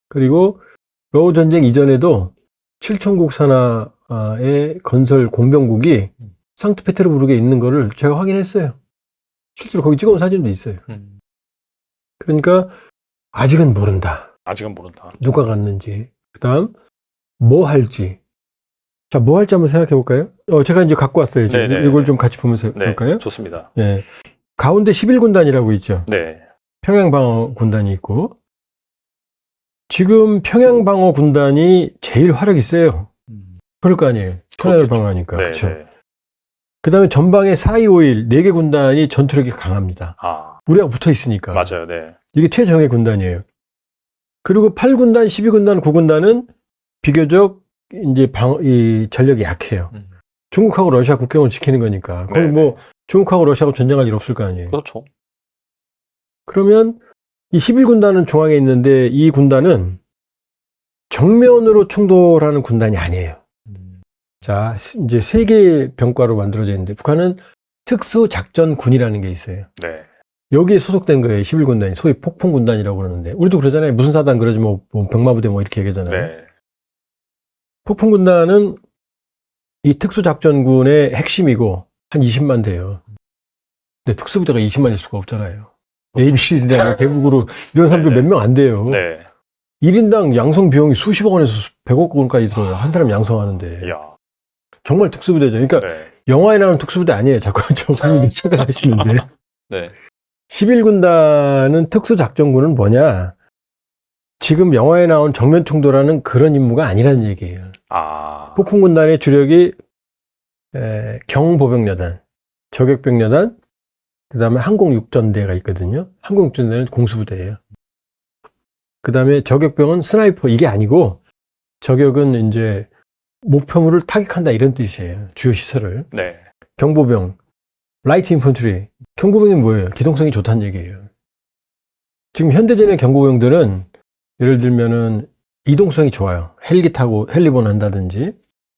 그리고 러우 전쟁 이전에도 7천국 산하의 건설 공병국이 상트페테르부르크에 있는 거를 제가 확인했어요. 실제로 거기 찍어온 사진도 있어요. 그러니까 아직은 모른다. 아직은 모른다. 누가 갔는지. 그다음 뭐 할지. 자, 뭐 할지 한번 생각해 볼까요? 제가 이제 갖고 왔어요. 이제 네네. 이걸 좀 같이 보면서 네. 볼까요? 좋습니다. 예. 가운데 11군단이라고 있죠. 네. 평양방어군단이 있고, 지금 평양방어군단이 제일 화력이 세요. 그럴 거 아니에요. 천안을 방어하니까. 네. 그렇죠. 네. 그 다음에 전방에 4.25.1 4개 군단이 전투력이 강합니다. 우리가 붙어 있으니까. 맞아요. 네. 이게 최정예 군단이에요. 그리고 8군단, 12군단, 9군단은 비교적 이제 이 전력이 약해요. 중국하고 러시아 국경을 지키는 거니까. 거기 뭐 중국하고 러시아하고 전쟁할 일 없을 거 아니에요. 그렇죠. 그러면 이 11군단은 중앙에 있는데, 이 군단은 정면으로 충돌하는 군단이 아니에요. 자, 이제 세 개의 병과로 만들어져 있는데, 북한은 특수작전군이라는 게 있어요. 네. 여기에 소속된 거예요, 11군단이. 소위 폭풍군단이라고 그러는데, 우리도 그러잖아요. 무슨 사단 그러지 뭐 병마부대 뭐 이렇게 얘기하잖아요. 네. 폭풍군단은 이 특수작전군의 핵심이고 한 20만 돼요. 근데 특수부대가 20만일 수가 없잖아요. ABCD나 대북으로 이런 사람들 몇 명 안 돼요. 네. 1인당 양성 비용이 수십억 원에서 100억 원까지 들어요. 한 사람 양성하는데. 야. 정말 특수부대죠. 그러니까 네. 영화에 나오는 특수부대 아니에요. 자꾸 저분이 착각하시는데. 네. 11군단은 특수작전군은 뭐냐? 지금 영화에 나온 정면 충돌하는 그런 임무가 아니라는 얘기예요. 폭풍군단의 주력이 경보병여단, 저격병여단, 그 다음에 항공육전대가 있거든요. 항공육전대는 공수부대예요. 그 다음에 저격병은 스나이퍼, 이게 아니고, 저격은 이제 목표물을 타격한다 이런 뜻이에요. 주요 시설을. 네. 경보병, 라이트 인펀트리. 경보병이 뭐예요? 기동성이 좋다는 얘기예요. 지금 현대전의 경보병들은 예를 들면은 이동성이 좋아요. 헬기 타고 헬리본 한다든지,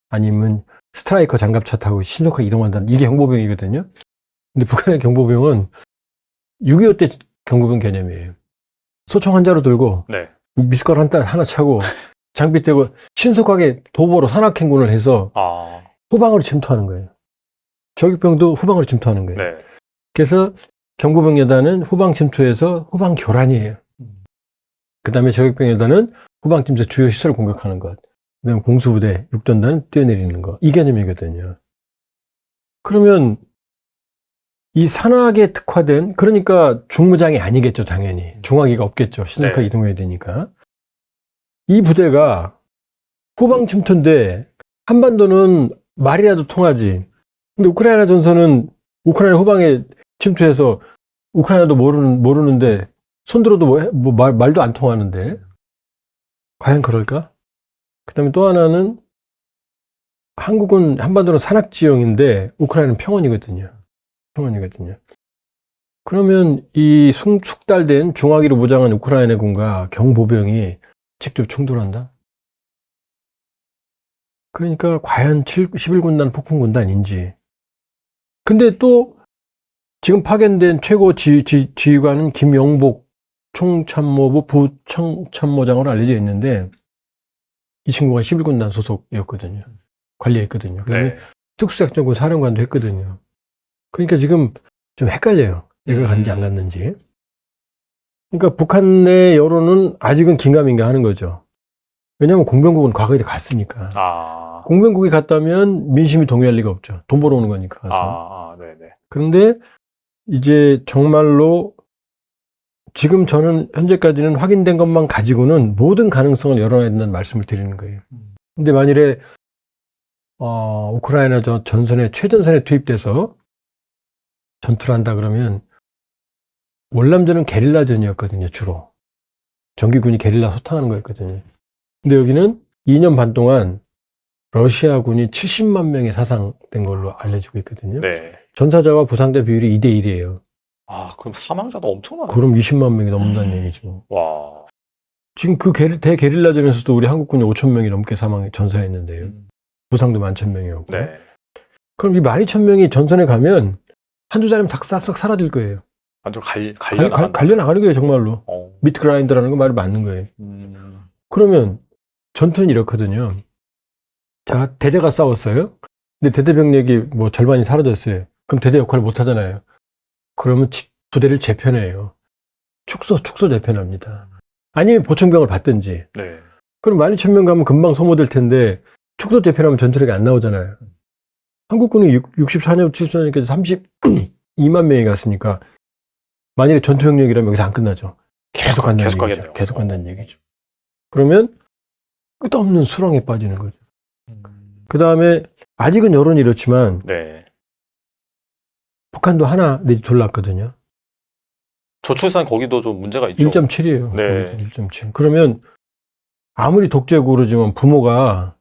아니면 스트라이커 장갑차 타고 신속하게 이동한다든지, 이게 경보병이거든요. 근데 북한의 경보병은 6.25 때 경보병 개념이에요. 소총 한자로 들고, 네. 미숫가루 하나 차고, 장비 떼고, 신속하게 도보로 산악행군을 해서 후방으로 침투하는 거예요. 저격병도 후방으로 침투하는 거예요. 네. 그래서 경보병여단은 후방 침투해서 후방 교란이에요. 그 다음에 저격병여단은 후방 침투 주요 시설을 공격하는 것. 그 다음에 공수부대, 육전단은 뛰어내리는 것. 이 개념이거든요. 그러면 이 산악에 특화된, 그러니까 중무장이 아니겠죠, 당연히. 중화기가 없겠죠. 신속하게 이동해야 되니까. 이 부대가 후방 침투인데 한반도는 말이라도 통하지. 근데 우크라이나 전선은 우크라이나 후방에 침투해서 우크라이나도 모르는데 손들어도 말도 안 통하는데 과연 그럴까? 그 다음에 또 하나는 한국은 한반도는 산악지형인데 우크라이나는 평원이거든요. 그러면 이 숙달된 중화기로 무장한 우크라이나군과 경보병이 직접 충돌한다? 그러니까 과연 11군단 폭풍군단인지. 근데 또 지금 파견된 최고 지휘관은 김용복 총참모부 부총참모장으로 알려져 있는데 이 친구가 11군단 소속이었거든요. 관리했거든요. 그다음에 특수작전군 사령관도 했거든요. 그러니까 지금 좀 헷갈려요. 얘가 갔는지 안 갔는지. 그러니까 북한 내 여론은 아직은 긴가민가 하는 거죠. 왜냐하면 공병국은 과거에 갔으니까. 아, 공병국이 갔다면 민심이 동요할 리가 없죠. 돈 벌어오는 거니까. 가서. 네네. 그런데 이제 정말로 지금 저는 현재까지는 확인된 것만 가지고는 모든 가능성을 열어놔야 된다는 말씀을 드리는 거예요. 근데 만일에 우크라이나 최전선에 투입돼서 전투를 한다 그러면 월남전은 게릴라전이었거든요, 주로. 정규군이 게릴라 소탕하는 거였거든요. 근데 여기는 2년 반 동안 러시아군이 70만 명이 사상된 걸로 알려지고 있거든요. 네. 전사자와 부상자 비율이 2대 1이에요. 아, 그럼 사망자도 엄청나네. 그럼 20만 명이 넘는다는 얘기죠. 와. 지금 그 대게릴라전에서도 우리 한국군이 5천 명이 넘게 전사했는데요. 부상도 11,000명이었고. 네. 그럼 이 12,000명이 전선에 가면 한두 자리면 싹싹 사라질 거예요. 완전 갈려나간다. 갈려나가는 거예요, 정말로. 어. 미트 그라인더라는 거 말이 맞는 거예요. 그러면 전투는 이렇거든요. 자, 대대가 싸웠어요. 근데 대대 병력이 뭐 절반이 사라졌어요. 그럼 대대 역할을 못 하잖아요. 그러면 부대를 재편해요. 축소 재편합니다. 아니면 보충병을 받든지. 네. 그럼 12,000명 가면 금방 소모될 텐데 축소 재편하면 전투력이 안 나오잖아요. 한국군이 64년, 74년까지 32만 명이 갔으니까 만일에 전투 병력이라면 여기서 안 끝나죠. 계속 간다는 계속 얘기죠. 가겠네요. 계속 간다는 얘기죠. 그러면 끝없는 수렁에 빠지는 거죠. 그 다음에 아직은 여론이 이렇지만 네. 북한도 하나 내지 둘 났거든요. 저출산 거기도 좀 문제가 있죠. 1.7이에요. 네. 1.7. 그러면 아무리 독재고 그러지만 부모가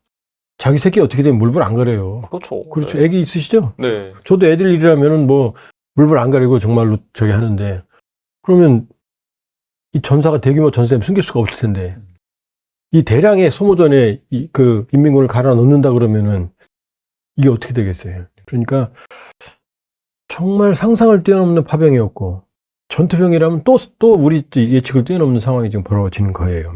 자기 새끼 어떻게 되면 물불 안 가려요. 그렇죠. 그렇죠. 네. 애기 있으시죠? 네. 저도 애들 일이라면은 뭐 물불 안 가리고 정말로 저기 하는데 그러면 이 전사가 대규모 전사면 숨길 수가 없을 텐데 이 대량의 소모전에 그 인민군을 갈아 넣는다 그러면은 이게 어떻게 되겠어요? 그러니까 정말 상상을 뛰어넘는 파병이었고 전투병이라면 또 우리 예측을 뛰어넘는 상황이 지금 벌어지는 거예요.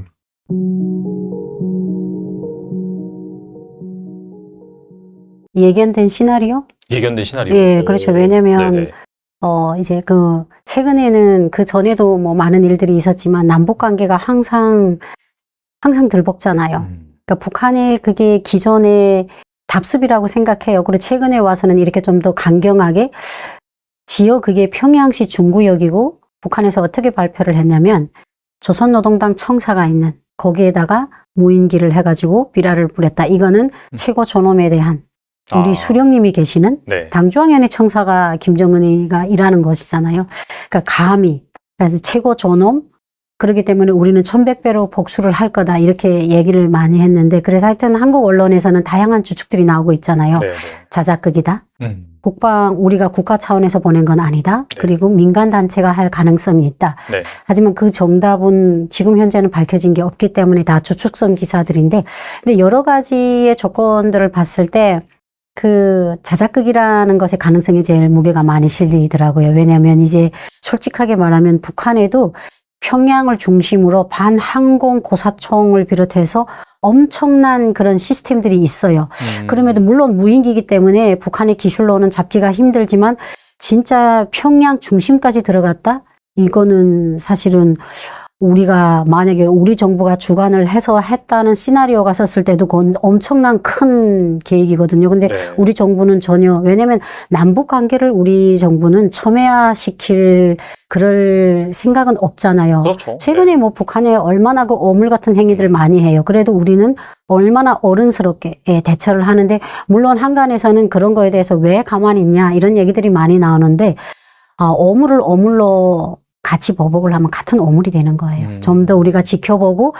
예견된 시나리오? 예견된 시나리오. 예, 그렇죠. 왜냐면 네네. 이제 최근에는 그 전에도 뭐 많은 일들이 있었지만 남북 관계가 항상 들볶잖아요. 그러니까 북한의 그게 기존의 답습이라고 생각해요. 그리고 최근에 와서는 이렇게 좀 더 강경하게 그게 평양시 중구역이고 북한에서 어떻게 발표를 했냐면 조선노동당 청사가 있는 거기에다가 무인기를 해가지고 비라를 뿌렸다. 이거는 최고 존엄에 대한 우리 수령님이 계시는 네. 당중앙위원회 청사가 김정은이가 일하는 것이잖아요. 그러니까 감히 그래서 최고 존엄 그렇기 때문에 우리는 1100배로 복수를 할 거다 이렇게 얘기를 많이 했는데 그래서 하여튼 한국 언론에서는 다양한 추측들이 나오고 있잖아요. 네. 자작극이다. 우리가 국가 차원에서 보낸 건 아니다. 네. 그리고 민간 단체가 할 가능성이 있다. 네. 하지만 그 정답은 지금 현재는 밝혀진 게 없기 때문에 다 추측성 기사들인데 근데 여러 가지의 조건들을 봤을 때 그 자작극이라는 것의 가능성이 제일 무게가 많이 실리더라고요. 왜냐하면 이제 솔직하게 말하면 북한에도 평양을 중심으로 반항공 고사총을 비롯해서 엄청난 그런 시스템들이 있어요. 그럼에도 물론 무인기이기 때문에 북한의 기술로는 잡기가 힘들지만 진짜 평양 중심까지 들어갔다? 이거는 사실은 우리가 만약에 우리 정부가 주관을 해서 했다는 시나리오가 썼을 때도 그건 엄청난 큰 계획이거든요. 근데 네. 우리 정부는 전혀 왜냐면 남북 관계를 우리 정부는 첨예화시킬 그럴 생각은 없잖아요. 그렇죠. 최근에 네. 뭐 북한에 얼마나 그 어물 같은 행위들 많이 해요. 그래도 우리는 얼마나 어른스럽게 대처를 하는데 물론 한간에서는 그런 거에 대해서 왜 가만히 있냐 이런 얘기들이 많이 나오는데 어물을 어물로 같이 보복을 하면 같은 어물이 되는 거예요. 좀 더 우리가 지켜보고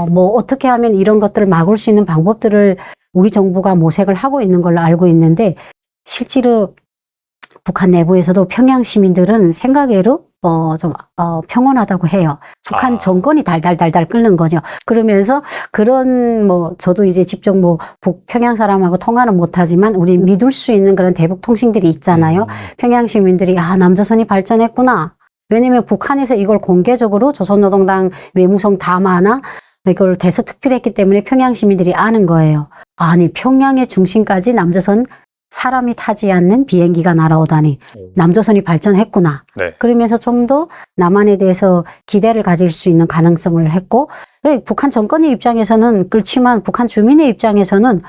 뭐 어떻게 하면 이런 것들을 막을 수 있는 방법들을 우리 정부가 모색을 하고 있는 걸로 알고 있는데 실제로 북한 내부에서도 평양 시민들은 생각외로 좀 평온하다고 해요. 북한 정권이 달달달달 끓는 거죠. 그러면서 그런 저도 이제 직접 북평양 사람하고 통화는 못하지만 우리 믿을 수 있는 그런 대북 통신들이 있잖아요. 평양 시민들이 남조선이 발전했구나. 왜냐면 북한에서 이걸 공개적으로 조선노동당 외무성 담화나 이걸 대서특필했기 때문에 평양 시민들이 아는 거예요. 아니 평양의 중심까지 남조선 사람이 타지 않는 비행기가 날아오다니 남조선이 발전했구나. 네. 그러면서 좀 더 남한에 대해서 기대를 가질 수 있는 가능성을 했고, 북한 정권의 입장에서는 그렇지만 북한 주민의 입장에서는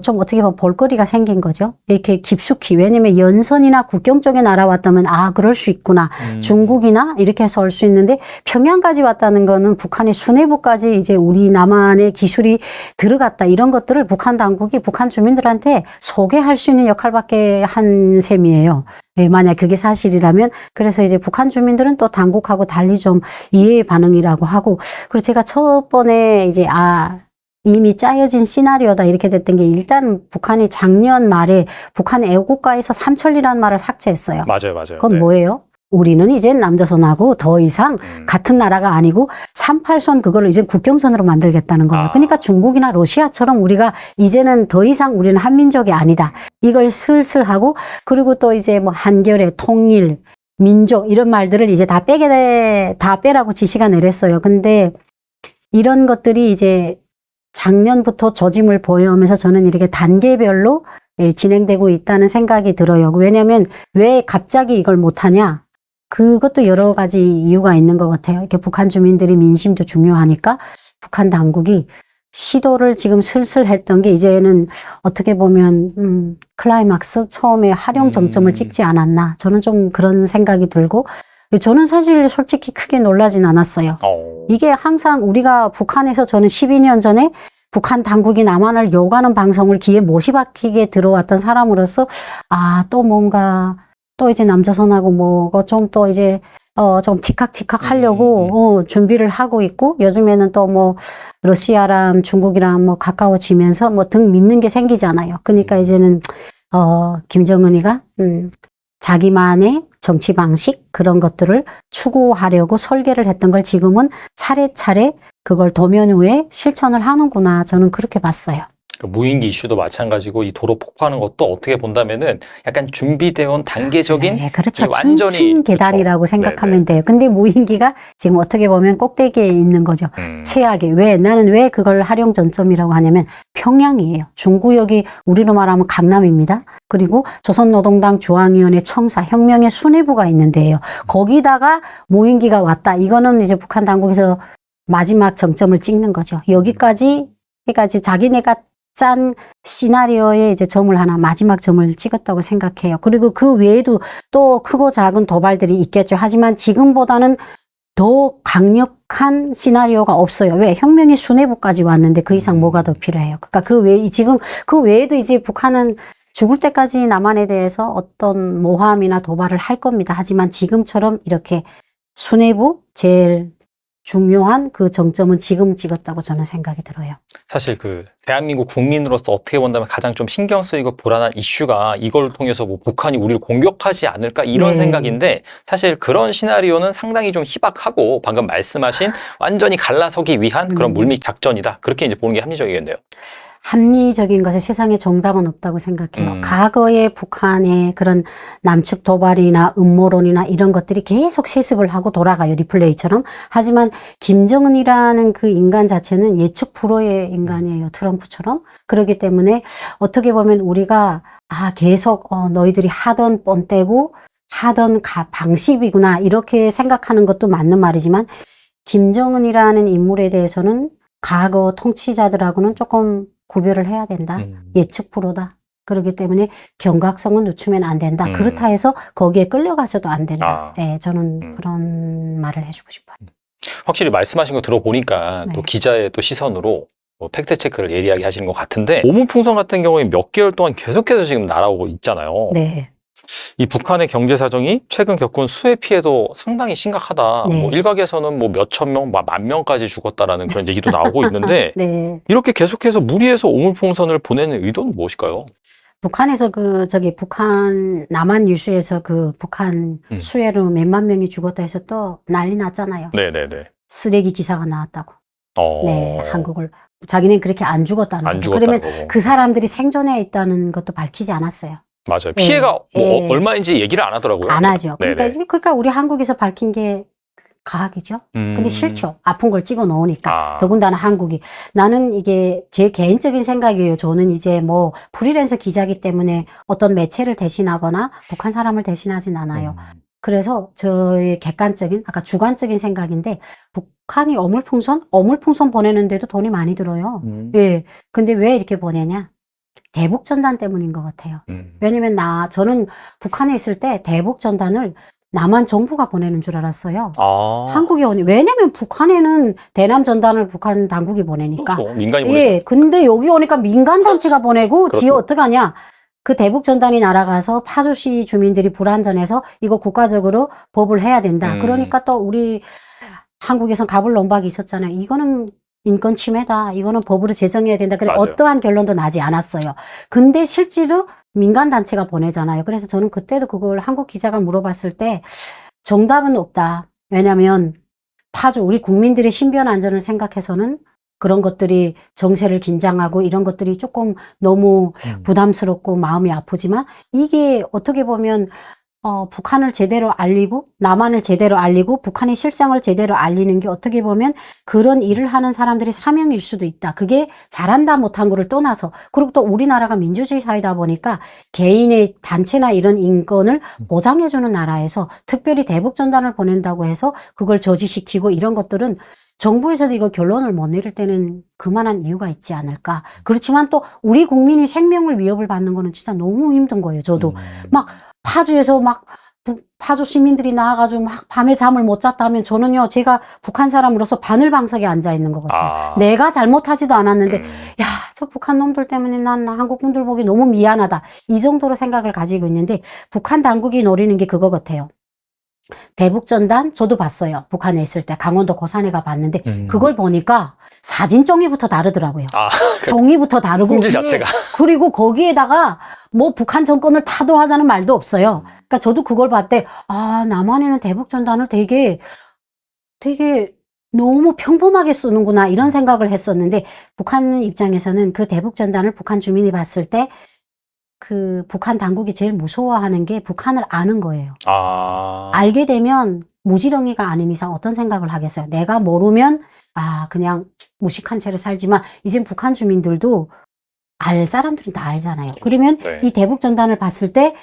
좀 어떻게 보면 볼거리가 생긴 거죠. 이렇게 깊숙이. 왜냐면 연선이나 국경 쪽에 날아왔다면, 그럴 수 있구나. 중국이나 이렇게 해서 올 수 있는데, 평양까지 왔다는 거는 북한의 수뇌부까지 이제 우리 남한의 기술이 들어갔다. 이런 것들을 북한 당국이 북한 주민들한테 소개할 수 있는 역할밖에 한 셈이에요. 예, 만약 그게 사실이라면. 그래서 이제 북한 주민들은 또 당국하고 달리 좀 이해의 반응이라고 하고, 그리고 제가 첫 번에 이제, 이미 짜여진 시나리오다 이렇게 됐던 게, 일단 북한이 작년 말에 북한 애국가에서 삼천리라는 말을 삭제했어요. 맞아요. 그건 네. 뭐예요? 우리는 이제 남조선하고 더 이상 같은 나라가 아니고 38선 그걸로 이제 국경선으로 만들겠다는 거예요. 그러니까 중국이나 러시아처럼 우리가 이제는 더 이상 우리는 한민족이 아니다. 이걸 슬슬 하고, 그리고 또 이제 뭐 한결의 통일, 민족 이런 말들을 이제 다 빼라고 지시가 내렸어요. 근데 이런 것들이 이제 작년부터 조짐을 보여오면서 저는 이렇게 단계별로 진행되고 있다는 생각이 들어요. 왜냐하면 왜 갑자기 이걸 못하냐? 그것도 여러 가지 이유가 있는 것 같아요. 이렇게 북한 주민들이 민심도 중요하니까 북한 당국이 시도를 지금 슬슬 했던 게, 이제는 어떻게 보면 클라이막스 처음에 활용 정점을 찍지 않았나. 저는 좀 그런 생각이 들고, 저는 사실 솔직히 크게 놀라진 않았어요. 이게 항상 우리가 북한에서, 저는 12년 전에 북한 당국이 남한을 욕하는 방송을 귀에 못이 박히게 들어왔던 사람으로서, 또 뭔가 또 이제 남조선하고 뭐가 좀 또 이제 좀 티칵티칵 하려고 준비를 하고 있고, 요즘에는 또 뭐 러시아랑 중국이랑 뭐 가까워지면서 뭐 등 믿는 게 생기잖아요. 그러니까 이제는 김정은이가 자기만의 정치 방식 그런 것들을 추구하려고 설계를 했던 걸 지금은 차례차례 그걸 도면 위에 실천을 하는구나. 저는 그렇게 봤어요. 무인기 이슈도 마찬가지고, 이 도로 폭파하는 것도 어떻게 본다면은 약간 준비되어 온 단계적인, 네, 그렇죠. 완전히 층층 계단이라고 그렇죠. 생각하면 돼요. 근데 무인기가 지금 어떻게 보면 꼭대기에 있는 거죠. 최악의. 나는 왜 그걸 활용 전점이라고 하냐면 평양이에요. 중구역이 우리로 말하면 강남입니다. 그리고 조선노동당 중앙위원회 청사 혁명의 수뇌부가 있는데요. 거기다가 무인기가 왔다. 이거는 이제 북한 당국에서 마지막 정점을 찍는 거죠. 여기까지 자기네가 짠 시나리오에 이제 점을 하나, 마지막 점을 찍었다고 생각해요. 그리고 그 외에도 또 크고 작은 도발들이 있겠죠. 하지만 지금보다는 더 강력한 시나리오가 없어요. 왜? 혁명의 수뇌부까지 왔는데 그 이상 뭐가 더 필요해요. 그러니까 그 외에도 이제 북한은 죽을 때까지 남한에 대해서 어떤 모함이나 도발을 할 겁니다. 하지만 지금처럼 이렇게 수뇌부 제일 중요한 그 정점은 지금 찍었다고 저는 생각이 들어요. 사실 대한민국 국민으로서 어떻게 본다면 가장 좀 신경 쓰이고 불안한 이슈가, 이걸 통해서 뭐 북한이 우리를 공격하지 않을까 이런 네. 생각인데, 사실 그런 시나리오는 상당히 좀 희박하고, 방금 말씀하신 완전히 갈라서기 위한 그런 물밑 작전이다. 그렇게 이제 보는 게 합리적이겠네요. 합리적인 것에 세상에 정답은 없다고 생각해요. 과거에 북한의 그런 남측 도발이나 음모론이나 이런 것들이 계속 세습을 하고 돌아가요. 리플레이처럼. 하지만 김정은이라는 그 인간 자체는 예측 불허의 인간이에요. 트럼프처럼. 그렇기 때문에 어떻게 보면 우리가 계속 너희들이 하던 뻔때고 하던 방식이구나 이렇게 생각하는 것도 맞는 말이지만, 김정은이라는 인물에 대해서는 과거 통치자들하고는 조금 구별을 해야 된다. 예측 불허다. 그렇기 때문에 경각성은 늦추면 안 된다. 그렇다 해서 거기에 끌려가서도 안 된다. 네, 저는 그런 말을 해주고 싶어요. 확실히 말씀하신 거 들어보니까 또 기자의 또 시선으로 팩트 체크를 예리하게 하시는 것 같은데, 오문풍선 같은 경우에 몇 개월 동안 계속해서 지금 날아오고 있잖아요. 네. 이 북한의 경제 사정이 최근 겪은 수해 피해도 상당히 심각하다. 네. 뭐 일각에서는 뭐 몇천 명, 만 명까지 죽었다라는 그런 얘기도 나오고 있는데, 네. 이렇게 계속해서 무리해서 오물풍선을 보내는 의도는 무엇일까요? 북한에서 북한 남한 뉴스에서 북한 수해로 몇만 명이 죽었다 해서 또 난리 났잖아요. 네네네. 쓰레기 기사가 나왔다고. 네, 한국을. 자기는 그렇게 안 죽었다는 안 거죠. 죽었다는 그러면 거고. 그 사람들이 생존해 있다는 것도 밝히지 않았어요. 맞아요. 피해가 네. 얼마인지 얘기를 안 하더라고요. 안 하죠. 네네. 그러니까 우리 한국에서 밝힌 게 과학이죠. 근데 싫죠. 아픈 걸 찍어 놓으니까. 아. 더군다나 한국이. 나는 이게 제 개인적인 생각이에요. 저는 이제 뭐 프리랜서 기자기 때문에 어떤 매체를 대신하거나 북한 사람을 대신하진 않아요. 그래서 저의 객관적인, 아까 주관적인 생각인데, 북한이 어물풍선 보내는데도 돈이 많이 들어요. 예. 근데 왜 이렇게 보내냐? 대북전단 때문인 것 같아요. 왜냐면 저는 북한에 있을 때 대북전단을 남한 정부가 보내는 줄 알았어요. 아. 한국에 왜냐면 북한에는 대남 전단을 북한 당국이 보내니까. 그렇죠. 민간이 보내죠. 예. 근데 여기 오니까 민간단체가 보내고, 지 그렇죠. 어떡하냐? 그 대북 전단이 날아가서 파주시 주민들이 불안전해서 이거 국가적으로 법을 해야 된다. 그러니까 또 우리 한국에선 가불론박이 있었잖아요. 이거는 인권 침해다. 이거는 법으로 제정해야 된다. 그래 맞아요. 어떠한 결론도 나지 않았어요. 근데 실제로 민간 단체가 보내잖아요. 그래서 저는 그때도 그걸 한국 기자가 물어봤을 때 정답은 없다. 왜냐하면 파주 우리 국민들의 신변 안전을 생각해서는 그런 것들이 정세를 긴장하고 이런 것들이 조금 너무 부담스럽고 마음이 아프지만 이게 어떻게 보면 북한을 제대로 알리고 남한을 제대로 알리고 북한의 실상을 제대로 알리는 게 어떻게 보면 그런 일을 하는 사람들의 사명일 수도 있다. 그게 잘한다 못한 거를 떠나서 그리고 또 우리나라가 민주주의 사회다 보니까 개인의 단체나 이런 인권을 보장해주는 나라에서 특별히 대북전단을 보낸다고 해서 그걸 저지시키고 이런 것들은 정부에서도 이거 결론을 못 내릴 때는 그만한 이유가 있지 않을까. 그렇지만 또 우리 국민이 생명을 위협을 받는 거는 진짜 너무 힘든 거예요. 저도 막 파주에서 막 파주 시민들이 나와가지고 막 밤에 잠을 못 잤다면 저는요 제가 북한 사람으로서 바늘방석에 앉아 있는 것 같아요. 내가 잘못하지도 않았는데 야, 저 북한 놈들 때문에 난 한국 분들 보기 너무 미안하다. 이 정도로 생각을 가지고 있는데 북한 당국이 노리는 게 그거 같아요. 대북전단 저도 봤어요. 북한에 있을 때 강원도 고산에 가 봤는데 그걸 보니까 사진 종이부터 다르더라고요. 종이부터 다르고 품질 자체가. 그리고 거기에다가 뭐 북한 정권을 타도하자는 말도 없어요. 그러니까 저도 그걸 봤을 때 남한에는 대북전단을 되게 너무 평범하게 쓰는구나 이런 생각을 했었는데 북한 입장에서는 그 대북전단을 북한 주민이 봤을 때 그 북한 당국이 제일 무서워하는 게 북한을 아는 거예요. 알게 되면 무지렁이가 아닌 이상 어떤 생각을 하겠어요. 내가 모르면 그냥 무식한 채로 살지만 이젠 북한 주민들도 알 사람들이 다 알잖아요. 그러면 네. 이 대북전단을 봤을 때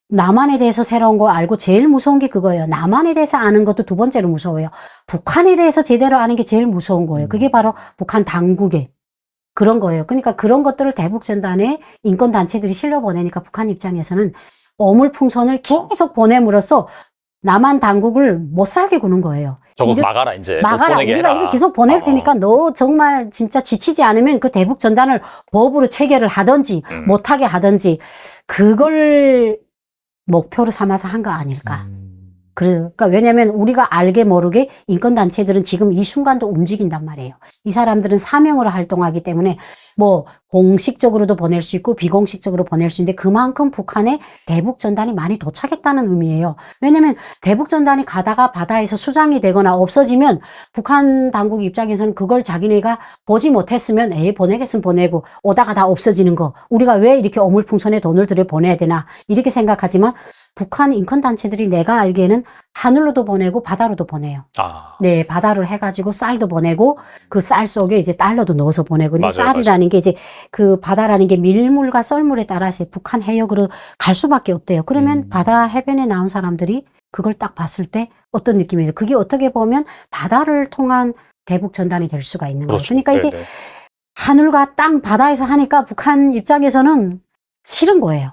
남한에 대해서 새로운 거 알고 제일 무서운 게 그거예요. 남한에 대해서 아는 것도 두 번째로 무서워요. 북한에 대해서 제대로 아는 게 제일 무서운 거예요. 그게 바로 북한 당국의 그런 거예요. 그러니까 그런 것들을 대북전단에 인권단체들이 실려 보내니까 북한 입장에서는 어물풍선을 계속 보냄으로써 남한 당국을 못 살게 구는 거예요. 저거 막아라 이제. 못 막아라. 보내게 우리가 해라. 이거 계속 보낼 테니까 너 정말 진짜 지치지 않으면 그 대북전단을 법으로 체결을 하든지 못하게 하든지 그걸 목표로 삼아서 한 거 아닐까. 그러니까 왜냐면 우리가 알게 모르게 인권단체들은 지금 이 순간도 움직인단 말이에요. 이 사람들은 사명으로 활동하기 때문에 뭐 공식적으로도 보낼 수 있고 비공식적으로 보낼 수 있는데 그만큼 북한에 대북전단이 많이 도착했다는 의미예요. 왜냐면 대북전단이 가다가 바다에서 수장이 되거나 없어지면 북한 당국 입장에서는 그걸 자기네가 보지 못했으면 보내겠으면 보내고 오다가 다 없어지는 거. 우리가 왜 이렇게 어물풍선에 돈을 들여 보내야 되나 이렇게 생각하지만 북한 인권단체들이 내가 알기에는 하늘로도 보내고 바다로도 보내요. 네, 바다를 해가지고 쌀도 보내고 그 쌀 속에 이제 달러도 넣어서 보내고. 근데 맞아요, 쌀이라는 게 이제 그 바다라는 게 밀물과 썰물에 따라서 북한 해역으로 갈 수밖에 없대요. 그러면 바다 해변에 나온 사람들이 그걸 딱 봤을 때 어떤 느낌이에요? 그게 어떻게 보면 바다를 통한 대북 전단이 될 수가 있는 거예요. 그렇죠. 그러니까 이제 하늘과 땅 바다에서 하니까 북한 입장에서는 싫은 거예요.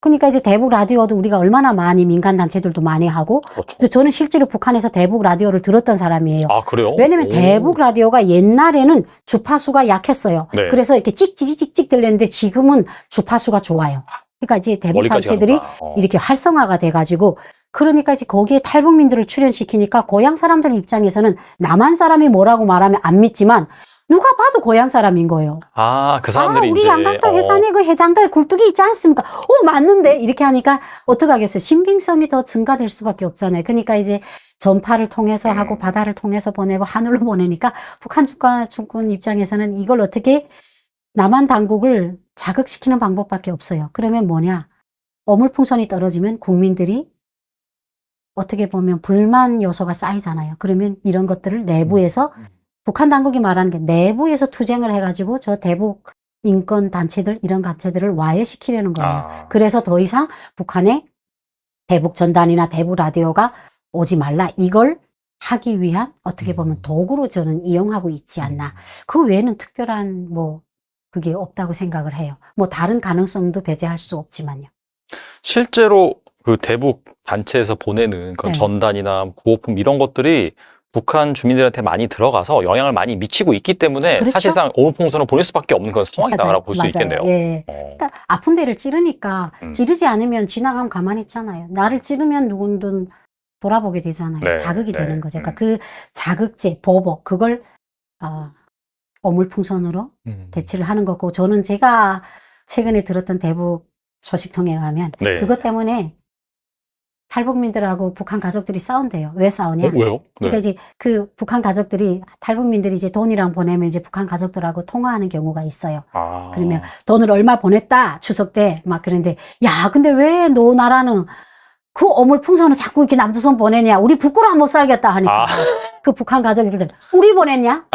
그러니까 이제 대북 라디오도 우리가 얼마나 많이 민간 단체들도 많이 하고 그렇죠. 저는 실제로 북한에서 대북 라디오를 들었던 사람이에요. 그래요? 왜냐면 대북 라디오가 옛날에는 주파수가 약했어요. 네. 그래서 이렇게 찍찍찍찍 들렸는데 지금은 주파수가 좋아요. 그러니까 이제 대북 단체들이 이렇게 활성화가 돼가지고 그러니까 이제 거기에 탈북민들을 출연시키니까 고향 사람들 입장에서는 남한 사람이 뭐라고 말하면 안 믿지만 누가 봐도 고향 사람인 거예요. 그 사람들이 우리 이제 양강도 해산에 그 해장도에 굴뚝이 있지 않습니까? 맞는데 이렇게 하니까 어떡하겠어요? 신빙성이 더 증가될 수밖에 없잖아요. 그러니까 이제 전파를 통해서 하고 바다를 통해서 보내고 하늘로 보내니까 북한 주권 입장에서는 이걸 어떻게 남한 당국을 자극시키는 방법밖에 없어요. 그러면 뭐냐? 어물풍선이 떨어지면 국민들이 어떻게 보면 불만 요소가 쌓이잖아요. 그러면 이런 것들을 내부에서 북한 당국이 말하는 게 내부에서 투쟁을 해가지고 저 대북 인권 단체들 이런 단체들을 와해시키려는 거예요. 아. 그래서 더 이상 북한에 대북 전단이나 대북 라디오가 오지 말라 이걸 하기 위한 어떻게 보면 도구로 저는 이용하고 있지 않나. 그 외에는 특별한 뭐 그게 없다고 생각을 해요. 뭐 다른 가능성도 배제할 수 없지만요. 실제로 그 대북 단체에서 보내는 그런 네. 전단이나 구호품 이런 것들이 북한 주민들한테 많이 들어가서 영향을 많이 미치고 있기 때문에 그렇죠? 사실상 오물풍선을 보낼 수밖에 없는 그런 상황이다라고 볼 수 맞아요. 있겠네요. 예. 어. 그러니까 아픈 데를 찌르니까 찌르지 않으면 지나가면 가만히 있잖아요. 나를 찌르면 누군든 돌아보게 되잖아요. 네, 자극이 네. 되는 거죠. 그러니까 그 자극제, 보복 그걸 어물풍선으로 대치를 하는 거고 저는 제가 최근에 들었던 대북 소식통에 가면 네. 그것 때문에 탈북민들하고 북한 가족들이 싸운대요. 왜 싸우냐? 왜요? 네. 그러니까 이제 그 북한 가족들이 탈북민들이 이제 돈이랑 보내면 이제 북한 가족들하고 통화하는 경우가 있어요. 아. 그러면 돈을 얼마 보냈다 추석 때 막 그런데 야 근데 왜 너 나라는 그 어물풍선을 자꾸 이렇게 남조선 보내냐 우리 부끄러워 못 살겠다 하니까 그 북한 가족들 우리 보냈냐?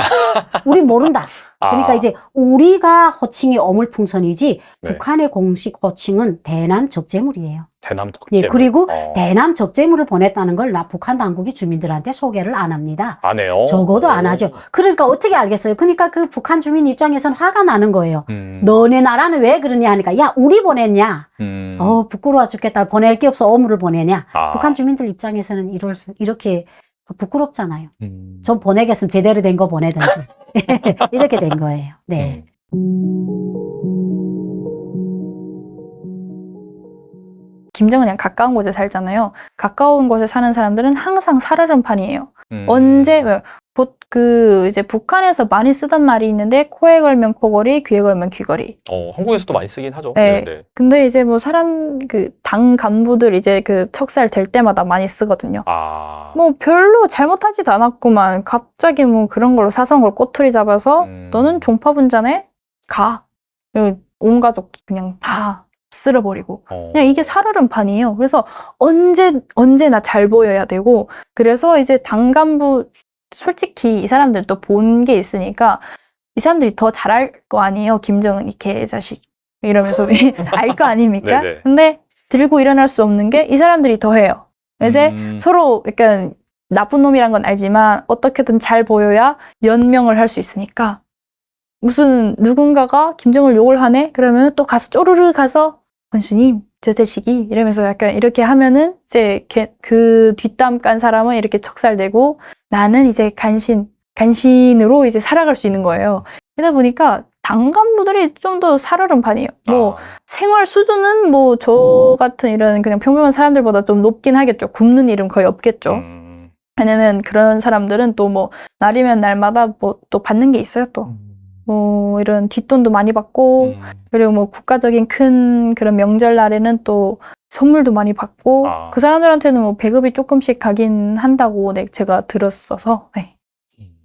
우리 모른다. 그러니까 이제 우리가 호칭이 어물풍선이지 네. 북한의 공식 호칭은 대남 적재물이에요. 대남 예, 그리고 어. 대남 적재물을 보냈다는 걸 북한 당국이 주민들한테 소개를 안 합니다. 안 해요? 적어도 안 하죠. 그러니까 어떻게 알겠어요? 그러니까 그 북한 주민 입장에서는 화가 나는 거예요. 너네 나라는 왜 그러냐 하니까 야 우리 보냈냐? 부끄러워 죽겠다. 보낼 게 없어 어물을 보내냐? 북한 주민들 입장에서는 이렇게 부끄럽잖아요. 좀 보내겠으면 제대로 된 거 보내든지 이렇게 된 거예요. 네. 김정은이랑 가까운 곳에 살잖아요. 가까운 곳에 사는 사람들은 항상 살얼음판이에요. 언제 이제 북한에서 많이 쓰던 말이 있는데 코에 걸면 코걸이, 귀에 걸면 귀걸이. 한국에서도 많이 쓰긴 하죠. 네. 네. 근데 이제 뭐 당 간부들 이제 그 척살 될 때마다 많이 쓰거든요. 뭐 별로 잘못하지도 않았구만. 갑자기 뭐 그런 걸로 사성을 꼬투리 잡아서 너는 종파분자네? 가. 그리고 온 가족 그냥 다 쓸어버리고. 그냥 이게 살얼음판이에요. 그래서 언제나 잘 보여야 되고. 그래서 이제 당 간부 솔직히 이 사람들도 본 게 있으니까 이 사람들이 더 잘할 거 아니에요. 김정은 이 개자식 이러면서 알 거 아닙니까? 네네. 근데 들고 일어날 수 없는 게 이 사람들이 더 해요. 이제 서로 약간 나쁜 놈이란 건 알지만 어떻게든 잘 보여야 연명을 할 수 있으니까 무슨 누군가가 김정을 욕을 하네? 그러면 또 가서 쪼르르 가서 원수님 저 자식이 이러면서 약간 이렇게 하면은 이제 그 뒷담 깐 사람은 이렇게 척살되고 나는 이제 간신으로 이제 살아갈 수 있는 거예요. 그러다 보니까 당 간부들이 좀 더 살얼음판이에요. 뭐 생활 수준은 뭐 저 같은 이런 그냥 평범한 사람들보다 좀 높긴 하겠죠. 굶는 일은 거의 없겠죠. 왜냐면 그런 사람들은 또 뭐 날이면 날마다 뭐 또 받는 게 있어요. 또 뭐 이런 뒷돈도 많이 받고 그리고 뭐 국가적인 큰 그런 명절 날에는 또 선물도 많이 받고 그 사람들한테는 뭐 배급이 조금씩 가긴 한다고 제가 들었어서 네.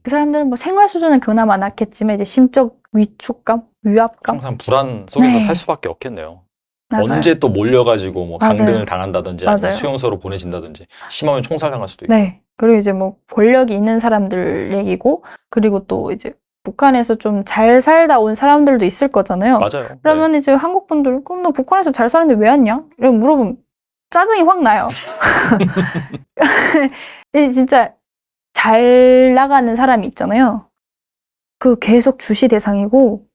그 사람들은 뭐 생활 수준은 그나마 낮겠지만 이제 심적 위축감, 위압감 항상 불안 속에서 네. 살 수밖에 없겠네요. 맞아요. 언제 또 몰려가지고 뭐 맞아요. 강등을 당한다든지 아니면 맞아요. 수용소로 보내진다든지 심하면 총살당할 수도 있고. 네. 그리고 이제 뭐 권력이 있는 사람들 얘기고 그리고 또 이제 북한에서 좀 잘 살다 온 사람들도 있을 거잖아요. 맞아요. 그러면 이제 한국 분들 그럼 너 북한에서 잘 사는데 왜 왔냐? 이렇게 물어보면 짜증이 확 나요. 진짜 잘 나가는 사람이 있잖아요. 그 계속 주시 대상이고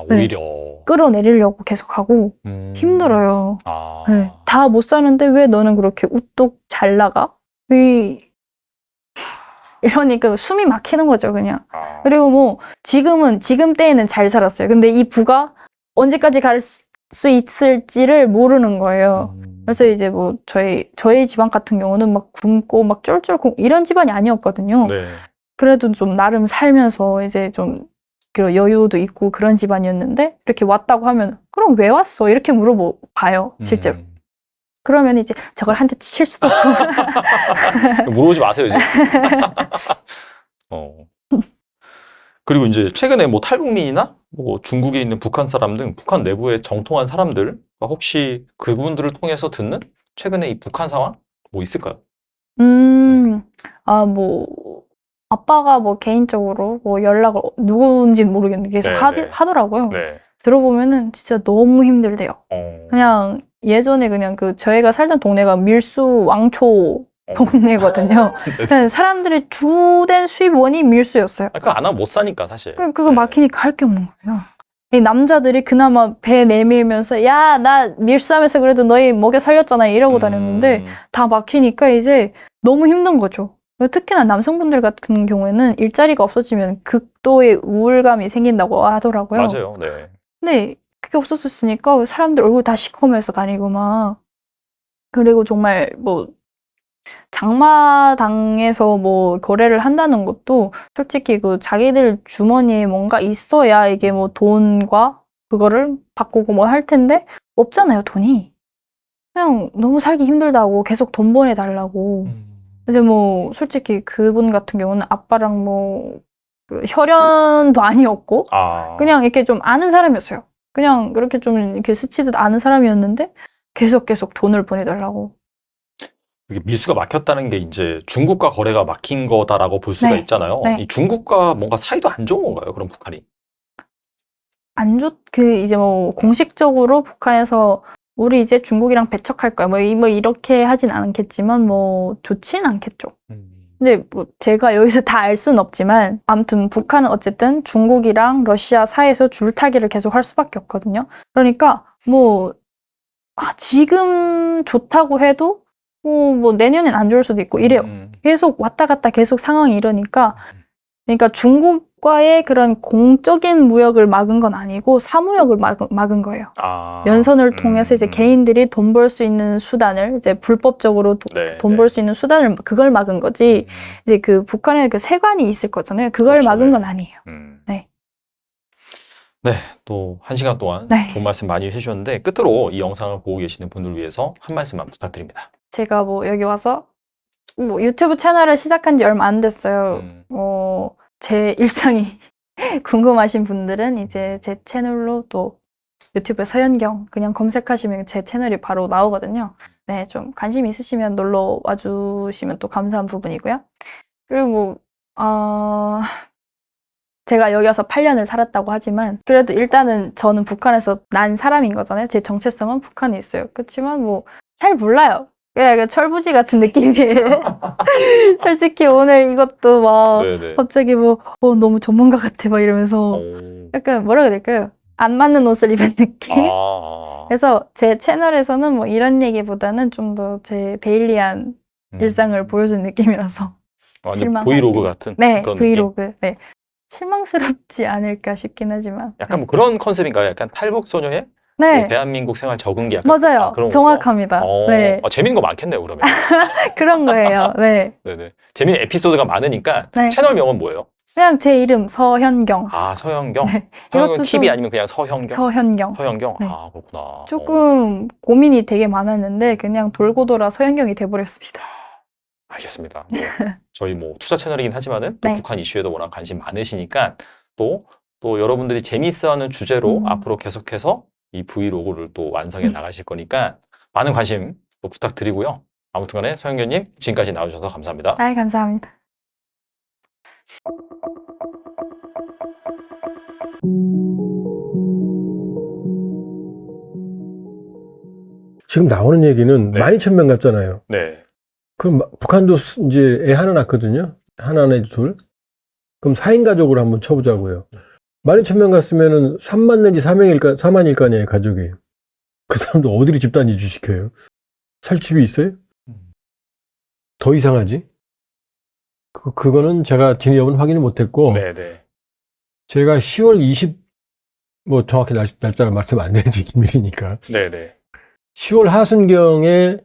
오히려 끌어내리려고 계속 하고 힘들어요. 네. 다 못 사는데 왜 너는 그렇게 우뚝 잘 나가? 이러니까 숨이 막히는 거죠, 그냥. 그리고 뭐 지금 때에는 잘 살았어요. 근데 이 부가 언제까지 갈 수 있을지를 모르는 거예요. 그래서 이제 뭐 저희 집안 같은 경우는 막 굶고 막 쫄쫄 이런 집안이 아니었거든요. 네. 그래도 좀 나름 살면서 이제 좀 여유도 있고 그런 집안이었는데 이렇게 왔다고 하면 그럼 왜 왔어? 이렇게 물어봐요, 실제로. 그러면 이제 저걸 한 대 칠 수도 없고. 물어보지 마세요, 이제. 그리고 이제 최근에 뭐 탈북민이나 뭐 중국에 있는 북한 사람 등 북한 내부에 정통한 사람들 혹시 그분들을 통해서 듣는 최근에 이 북한 상황 뭐 있을까요? 뭐, 아빠가 뭐 개인적으로 뭐 연락을 누군지는 모르겠는데 계속 네. 하더라고요. 네. 들어보면은 진짜 너무 힘들대요. 그냥 예전에 그냥 저희가 살던 동네가 밀수 왕초 동네거든요. 그냥 사람들의 주된 수입원이 밀수였어요. 그거 안 하면 못 사니까 사실. 그거 네. 막히니까 할 게 없는 거예요. 이 남자들이 그나마 배 내밀면서 야, 나 밀수하면서 그래도 너희 먹여 살렸잖아 이러고 다녔는데 다 막히니까 이제 너무 힘든 거죠. 특히나 남성분들 같은 경우에는 일자리가 없어지면 극도의 우울감이 생긴다고 하더라고요. 맞아요. 네. 근데 그게 없었으니까 사람들 얼굴 다 시커매서 다니고 막. 그리고 정말 뭐 장마당에서 뭐 거래를 한다는 것도 솔직히 자기들 주머니에 뭔가 있어야 이게 뭐 돈과 그거를 바꾸고 뭐 할 텐데 없잖아요, 돈이. 그냥 너무 살기 힘들다고 계속 돈 보내달라고. 이제 뭐 솔직히 그분 같은 경우는 아빠랑 뭐 혈연도 아니었고 그냥 이렇게 좀 아는 사람이었어요. 그냥 그렇게 좀 이렇게 스치듯 아는 사람이었는데 계속 돈을 보내달라고. 이게 밀수가 막혔다는 게 이제 중국과 거래가 막힌 거다라고 볼 수가 네. 있잖아요. 네. 이 중국과 뭔가 사이도 안 좋은 건가요? 그럼 북한이? 이제 뭐 공식적으로 북한에서 우리 이제 중국이랑 배척할 거야. 뭐 이렇게 하진 않겠지만 뭐 좋진 않겠죠. 근데 뭐 제가 여기서 다 알 수는 없지만 아무튼 북한은 어쨌든 중국이랑 러시아 사이에서 줄타기를 계속 할 수밖에 없거든요. 그러니까 뭐 지금 좋다고 해도 뭐 내년엔 안 좋을 수도 있고 이래요. 계속 왔다 갔다 계속 상황이 이러니까 그러니까 중국과의 그런 공적인 무역을 막은 건 아니고 사무역을 막은 거예요. 연선을 통해서 이제 개인들이 돈 벌 수 있는 수단을 이제 불법적으로 돈 벌 수 있는 수단을 그걸 막은 거지. 이제 북한에 세관이 있을 거잖아요. 그걸 그렇죠. 막은 건 아니에요. 네, 또 1시간 동안 좋은 말씀 많이 해주셨는데 끝으로 이 영상을 보고 계시는 분들 위해서 한 말씀만 부탁드립니다. 제가 뭐 여기 와서 뭐 유튜브 채널을 시작한 지 얼마 안 됐어요. 제 일상이 궁금하신 분들은 이제 제 채널로 또 유튜브에 서현경 그냥 검색하시면 제 채널이 바로 나오거든요. 네, 좀 관심 있으시면 놀러 와주시면 또 감사한 부분이고요. 그리고 제가 여기 와서 8년을 살았다고 하지만 그래도 일단은 저는 북한에서 난 사람인 거잖아요. 제 정체성은 북한에 있어요. 그렇지만 뭐 잘 몰라요. 그냥 철부지 같은 느낌이에요. 솔직히 오늘 이것도 막 갑자기 뭐 너무 전문가 같아 막 이러면서 약간 뭐라고 해야 될까요? 안 맞는 옷을 입은 느낌? 그래서 제 채널에서는 뭐 이런 얘기보다는 좀 더 제 데일리한 일상을 보여준 느낌이라서 완전 브이로그 같은 그런 브이로그. 느낌? 네. 실망스럽지 않을까 싶긴 하지만 약간 뭐 그런 컨셉인가요? 약간 탈북소녀의 뭐 대한민국 생활 적응기 약간 맞아요. 그런 정확합니다. 네. 재밌는 거 많겠네요, 그러면. 그런 거예요. 네. 네네. 재밌는 에피소드가 많으니까 네. 채널명은 뭐예요? 그냥 제 이름 서현경. 서현경? 네. 서현경 TV 아니면 그냥 서현경? 서현경. 서현경? 네. 그렇구나. 조금 고민이 되게 많았는데 그냥 돌고 돌아 서현경이 돼버렸습니다. 알겠습니다. 저희 뭐 투자 채널이긴 하지만은 또 북한 이슈에도 워낙 관심 많으시니까 또 여러분들이 재미있어하는 주제로 앞으로 계속해서 이 브이로그를 또 완성해 나가실 거니까 많은 관심 또 부탁드리고요. 아무튼간에 서현경님 지금까지 나와주셔서 감사합니다. 감사합니다. 지금 나오는 얘기는 12,000명 같잖아요. 네. 그럼 북한도 이제 애 하나 낳거든요. 하나 내지 둘. 그럼 4인 가족으로 한번 쳐보자고요. 12,000명 갔으면은 3만 내지 4만일 거 아니에요, 가족이. 그 사람도 어디로 집단 이주시켜요? 살 집이 있어요? 더 이상하지? 그거는 제가 진위 여부는 확인을 못했고, 네네. 제가 10월 20, 정확히 날짜를 말씀하면 안 되는지 기밀이니까. 네네. 10월 하순경에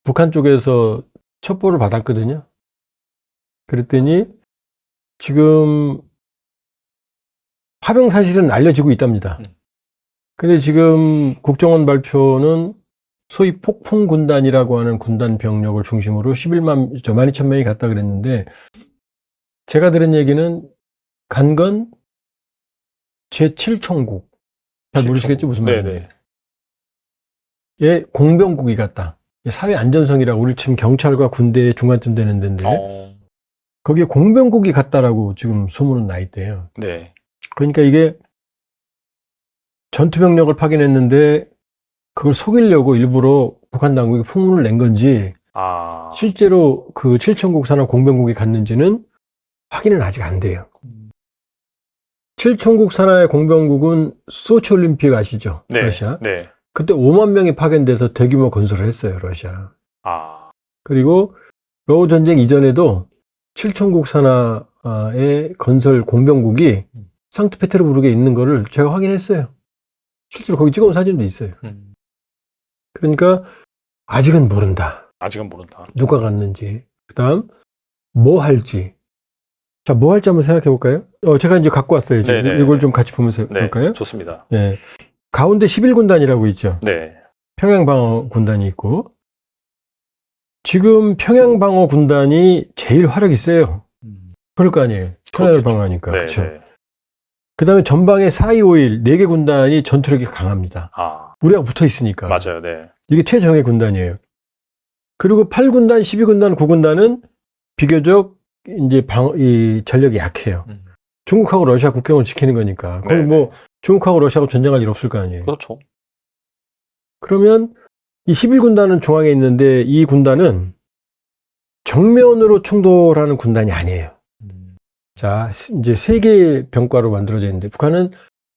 북한 쪽에서 첩보를 받았거든요. 그랬더니 지금 파병 사실은 알려지고 있답니다. 근데 지금 국정원 발표는 소위 폭풍군단이라고 하는 군단 병력을 중심으로 12,000명이 갔다 그랬는데 제가 들은 얘기는 간 건 제7총국. 잘 모르시겠죠? 무슨 말인지. 예, 공병국이 갔다. 사회 안전성이라고 우리 지금 경찰과 군대 중간쯤 되는 데인데 어, 거기에 공병국이 갔다라고 지금 소문은 나 있대요. 네. 그러니까 이게 전투병력을 파견했는데 그걸 속이려고 일부러 북한 당국이 풍문을 낸 건지 아, 실제로 그 칠천국사나 공병국이 갔는지는 확인은 아직 안 돼요. 칠천국 산하의 공병국은 소치올림픽 아시죠? 네. 러시아. 네. 그때 5만 명이 파견돼서 대규모 건설을 했어요, 러시아. 아, 그리고 러우 전쟁 이전에도 칠천국 산하의 건설 공병국이 상트페테르부르크에 있는 거를 제가 확인했어요. 실제로 거기 찍어온 사진도 있어요. 그러니까 아직은 모른다. 아직은 모른다. 누가 갔는지. 그다음 뭐 할지. 자, 뭐 할지 한번 생각해 볼까요? 제가 이제 갖고 왔어요. 지금. 네네. 이걸 좀 같이 보면서 네. 볼까요? 좋습니다. 예. 가운데 11군단이라고 있죠. 네. 평양방어군단이 있고 지금 평양방어군단이 제일 화력이 세요. 그럴 거 아니에요. 평양을 그렇겠죠. 방어하니까. 네. 그렇죠. 네. 그 다음에 전방에 4.25일 4개 군단이 전투력이 강합니다. 아, 우리가 붙어 있으니까. 맞아요. 네. 이게 최정예 군단이에요. 그리고 8군단, 12군단, 9군단은 비교적 이제 이 전력이 약해요. 중국하고 러시아 국경을 지키는 거니까. 거기 네네. 뭐 중국하고 러시아하고 전쟁할 일 없을 거 아니에요. 그렇죠. 그러면 이 11군단은 중앙에 있는데 이 군단은 정면으로 충돌하는 군단이 아니에요. 자, 이제 세 개의 병과로 만들어져 있는데 북한은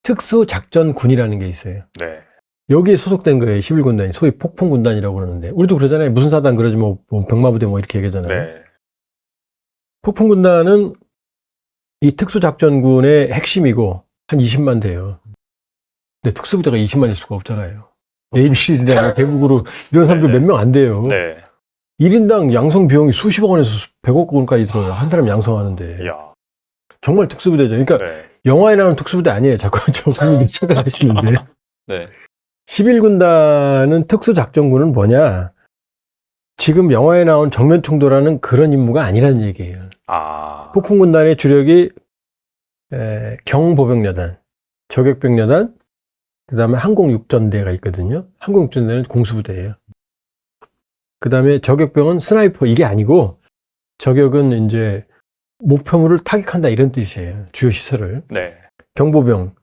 특수작전군이라는 게 있어요. 네. 여기에 소속된 거예요. 11군단이. 소위 폭풍군단이라고 그러는데 우리도 그러잖아요. 무슨 사단 그러지 뭐 병마부대 뭐 이렇게 얘기하잖아요. 네. 폭풍군단은 이 특수작전군의 핵심이고 한 20만 돼요. 근데 특수부대가 20만일 수가 없잖아요. ABCD나 대북으로 이런 사람들 네네. 몇 명 안 돼요. 네. 1인당 양성 비용이 수십억 원에서 100억 원까지 들어요. 한 사람 양성하는데. 이야. 정말 특수부대죠. 그러니까 네. 영화에 나오는 특수부대 아니에요. 자꾸 저분이 착각하시는데. 네. 11군단은 특수작전군은 뭐냐? 지금 영화에 나온 정면 충돌하는 그런 임무가 아니라는 얘기예요. 아. 폭풍군단의 주력이 경보병여단, 저격병여단, 그 다음에 항공육전대가 있거든요. 항공육전대는 공수부대예요. 그 다음에 저격병은 스나이퍼 이게 아니고 저격은 이제 목표물을 타격한다 이런 뜻이에요. 주요 시설을. 네. 경보병,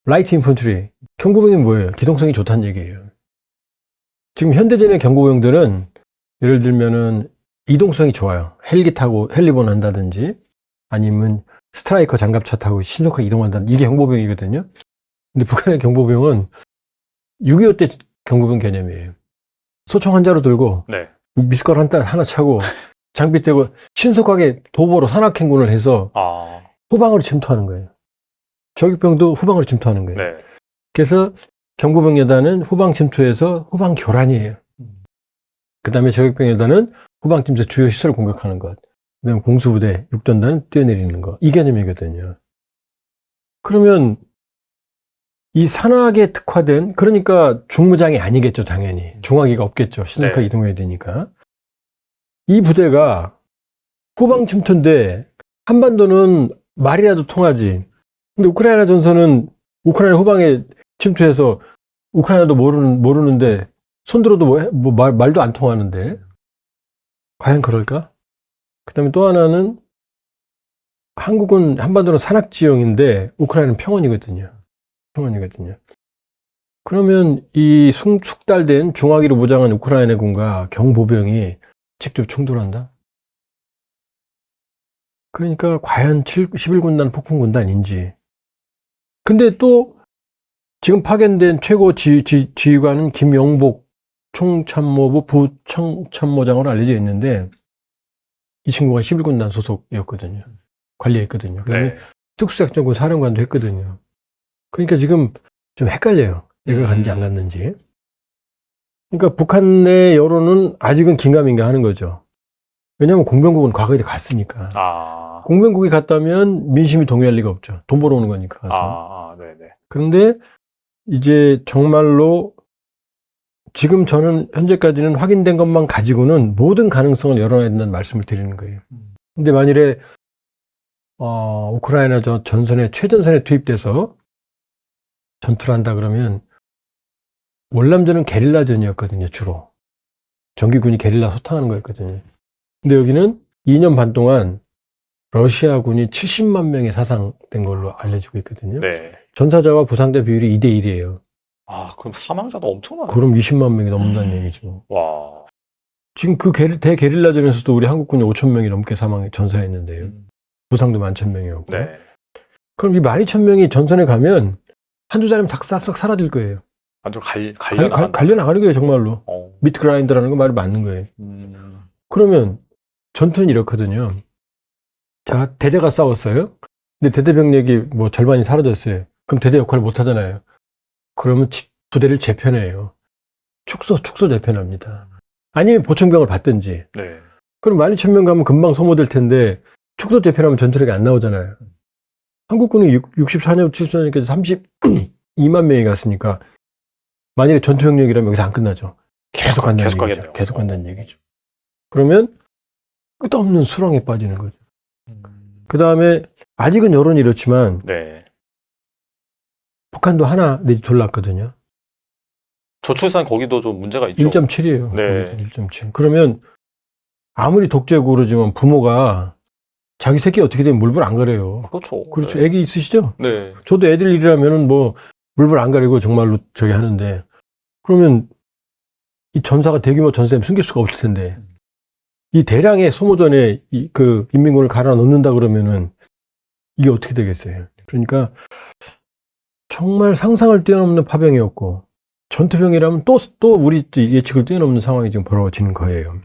라이트 인펀트리. 경보병이 뭐예요? 기동성이 좋다는 얘기예요. 지금 현대전의 경보병들은 예를 들면은 이동성이 좋아요. 헬기 타고 헬리본 한다든지 아니면 스트라이커 장갑차 타고 신속하게 이동한다든지 이게 경보병이거든요. 근데 북한의 경보병은 6.25 때 경보병 개념이에요. 소총 한 자루 들고 네. 미숫가루 하나 차고 장비 떼고 신속하게 도보로 산악행군을 해서 아. 후방으로 침투하는 거예요. 저격병도 후방으로 침투하는 거예요. 네. 그래서 경보병 여단은 후방 침투해서 후방 교란이에요. 그 다음에 저격병 여단은 후방 침투 주요 시설을 공격하는 것. 그 다음에 공수부대, 육전단은 뛰어내리는 것. 이 개념이거든요. 그러면 이 산악에 특화된, 그러니까 중무장이 아니겠죠, 당연히. 중화기가 없겠죠. 신속하게 네. 이동해야 되니까. 이 부대가 후방 침투인데 한반도는 말이라도 통하지. 근데 우크라이나 전선은 우크라이나 후방에 침투해서 우크라이나도 모르는데 손들어도 말도 안 통하는데 과연 그럴까? 그 다음에 또 하나는 한국은 한반도는 산악지형인데 우크라이나는 평원이거든요. 그러면 이 숙달된 중화기로 무장한 우크라이나군과 경보병이 직접 충돌한다? 그러니까 과연 11군단 폭풍군단인지. 근데 또 지금 파견된 최고 지휘관은 김영복 총참모부 부총참모장으로 알려져 있는데 이 친구가 11군단 소속이었거든요. 관리했거든요. 그다음에 네. 특수작전군 사령관도 했거든요. 그러니까 지금 좀 헷갈려요. 얘가 갔는지 안 갔는지. 그러니까 북한의 여론은 아직은 긴가민가 하는 거죠. 왜냐하면 공병국은 과거에 갔으니까. 아. 공병국이 갔다면 민심이 동요할 리가 없죠. 돈 벌어오는 거니까 가서. 네네. 그런데 이제 정말로 지금 저는 현재까지는 확인된 것만 가지고는 모든 가능성을 열어놔야 된다는 말씀을 드리는 거예요. 근데 만일에 우크라이나 전선에 최전선에 투입돼서 전투를 한다 그러면 월남전은 게릴라전이었거든요, 주로. 정규군이 게릴라 소탕하는 거였거든요. 근데 여기는 2년 반 동안 러시아군이 70만 명이 사상된 걸로 알려지고 있거든요. 네. 전사자와 부상자 비율이 2대 1이에요. 아, 그럼 사망자도 엄청나네. 그럼 20만 명이 넘는다는 얘기죠. 와. 지금 그 대게릴라전에서도 우리 한국군이 5천 명이 넘게 전사했는데요. 부상도 11,000명이었고. 네. 그럼 이 12,000명이 전선에 가면 한두 자리면 싹싹 사라질 거예요. 완전 갈려나간다. 갈려나가는 거예요, 정말로. 어. 미트 그라인더라는 거 말이 맞는 거예요. 그러면 전투는 이렇거든요. 자, 대대가 싸웠어요. 근데 대대 병력이 뭐 절반이 사라졌어요. 그럼 대대 역할을 못 하잖아요. 그러면 부대를 재편해요. 축소 재편합니다. 아니면 보충병을 받든지. 네. 그럼 12,000명 가면 금방 소모될 텐데 축소 재편하면 전투력이 안 나오잖아요. 한국군이 64년, 74년까지 32만 명이 갔으니까 만일에 전투병력이라면 여기서 안 끝나죠. 계속 간다는 얘기죠. 가겠네요. 계속 간다는 얘기죠. 그러면 끝없는 수렁에 빠지는 거죠. 그 다음에 아직은 여론이 이렇지만 네. 북한도 하나 내지 둘 났거든요. 저출산 거기도 좀 문제가 있죠. 1.7이에요. 네. 1.7. 그러면 아무리 독재고 그러지만 부모가 자기 새끼 어떻게 되면 물불 안 가려요. 그렇죠. 그렇죠. 네. 애기 있으시죠? 네. 저도 애들 일이라면은 뭐 물불 안 가리고 정말로 저기 하는데 그러면 이 전사가 대규모 전사면 숨길 수가 없을 텐데 이 대량의 소모전에 그 인민군을 갈아 넣는다 그러면은 이게 어떻게 되겠어요? 그러니까 정말 상상을 뛰어넘는 파병이었고 전투병이라면 또 우리 예측을 뛰어넘는 상황이 지금 벌어지는 거예요.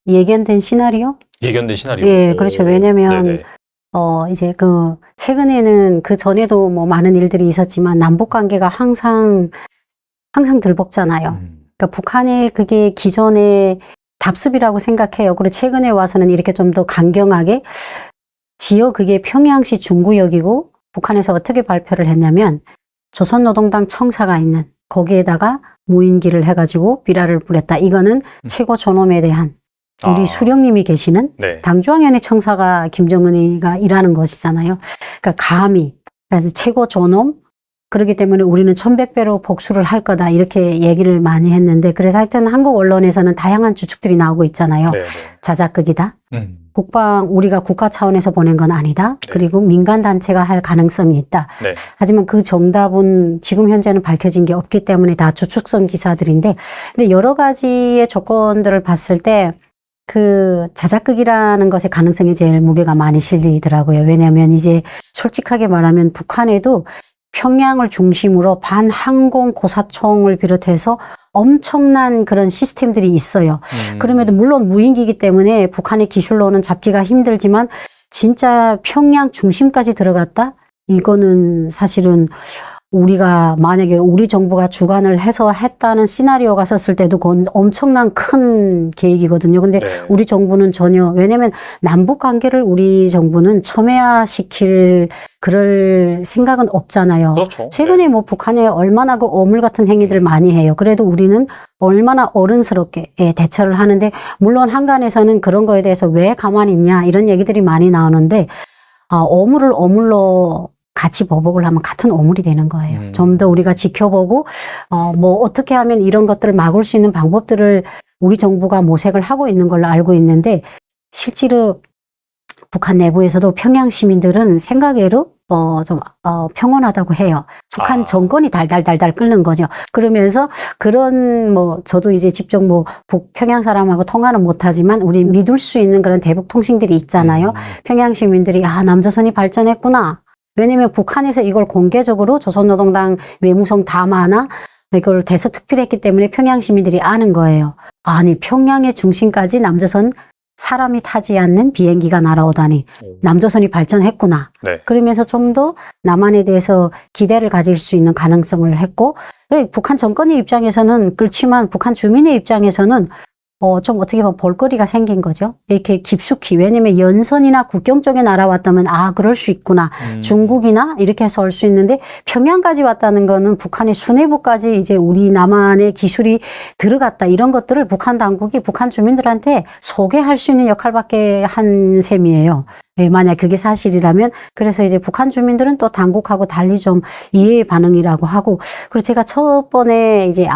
예견된 시나리오? 예견된 시나리오. 예, 그렇죠. 왜냐면 네네. 이제 그 최근에는 그 전에도 뭐 많은 일들이 있었지만 남북 관계가 항상 들볶잖아요. 그러니까 북한의 그게 기존의 답습이라고 생각해요. 그리고 최근에 와서는 이렇게 좀 더 강경하게 지역 그게 평양시 중구역이고 북한에서 어떻게 발표를 했냐면 조선노동당 청사가 있는 거기에다가 무인기를 해가지고 비라를 뿌렸다. 이거는 최고 존엄에 대한 우리 수령님이 계시는 네. 당중앙위원회 청사가 김정은이가 일하는 것이잖아요. 그러니까 감히 그래서 최고 존엄 그렇기 때문에 우리는 1100배로 복수를 할 거다 이렇게 얘기를 많이 했는데 그래서 하여튼 한국 언론에서는 다양한 추측들이 나오고 있잖아요. 네. 자작극이다. 우리가 국가 차원에서 보낸 건 아니다. 네. 그리고 민간 단체가 할 가능성이 있다. 네. 하지만 그 정답은 지금 현재는 밝혀진 게 없기 때문에 다 추측성 기사들인데 근데 여러 가지의 조건들을 봤을 때 그 자작극이라는 것의 가능성이 제일 무게가 많이 실리더라고요. 왜냐하면 이제 솔직하게 말하면 북한에도 평양을 중심으로 반항공 고사총을 비롯해서 엄청난 그런 시스템들이 있어요. 그럼에도 물론 무인기이기 때문에 북한의 기술로는 잡기가 힘들지만 진짜 평양 중심까지 들어갔다? 이거는 사실은 우리가 만약에 우리 정부가 주관을 해서 했다는 시나리오가 썼을 때도 그건 엄청난 큰 계획이거든요. 근데 네. 우리 정부는 전혀 왜냐하면 남북 관계를 우리 정부는 첨예화시킬 그럴 생각은 없잖아요. 그렇죠. 최근에 뭐 북한에 얼마나 그 어물 같은 행위들을 많이 해요. 그래도 우리는 얼마나 어른스럽게 대처를 하는데 물론 한간에서는 그런 거에 대해서 왜 가만히 있냐 이런 얘기들이 많이 나오는데 어물을 어물로 같이 보복을 하면 같은 어물이 되는 거예요. 좀 더 우리가 지켜보고 뭐 어떻게 하면 이런 것들을 막을 수 있는 방법들을 우리 정부가 모색을 하고 있는 걸로 알고 있는데 실제로 북한 내부에서도 평양 시민들은 생각외로 좀 평온하다고 해요. 북한 정권이 달달달달 끓는 거죠. 그러면서 그런 뭐 저도 이제 직접 뭐 북평양 사람하고 통화는 못하지만 우리 믿을 수 있는 그런 대북 통신들이 있잖아요. 평양 시민들이 남조선이 발전했구나. 왜냐면 북한에서 이걸 공개적으로 조선노동당 외무성 담화나 이걸 대서특필했기 때문에 평양 시민들이 아는 거예요. 아니 평양의 중심까지 남조선 사람이 타지 않는 비행기가 날아오다니 남조선이 발전했구나. 네. 그러면서 좀 더 남한에 대해서 기대를 가질 수 있는 가능성을 했고 북한 정권의 입장에서는 그렇지만 북한 주민의 입장에서는 좀 어떻게 보면 볼거리가 생긴 거죠. 이렇게 깊숙이. 왜냐면 연선이나 국경 쪽에 날아왔다면 그럴 수 있구나. 중국이나 이렇게 해서 올 수 있는데 평양까지 왔다는 거는 북한의 수뇌부까지 이제 우리 남한의 기술이 들어갔다. 이런 것들을 북한 당국이 북한 주민들한테 소개할 수 있는 역할밖에 한 셈이에요. 예, 만약 그게 사실이라면. 그래서 이제 북한 주민들은 또 당국하고 달리 좀 이해의 반응이라고 하고, 그리고 제가 첫 번에 이제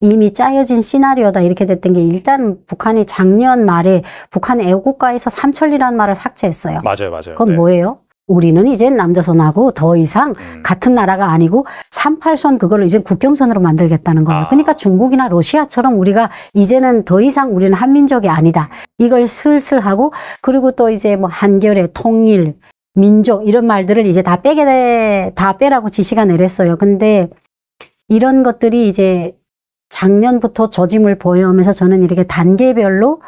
이미 짜여진 시나리오다 이렇게 됐던 게, 일단 북한이 작년 말에 북한 애국가에서 삼천리라는 말을 삭제했어요. 맞아요. 그건 네. 뭐예요? 우리는 이제 남조선하고 더 이상 같은 나라가 아니고 38선 그걸로 이제 국경선으로 만들겠다는 거예요. 그러니까 중국이나 러시아처럼 우리가 이제는 더 이상 우리는 한민족이 아니다. 이걸 슬슬 하고, 그리고 또 이제 뭐 한결의 통일, 민족 이런 말들을 이제 다 빼라고 지시가 내렸어요. 근데 이런 것들이 이제 작년부터 조짐을 보여오면서 저는 이렇게 단계별로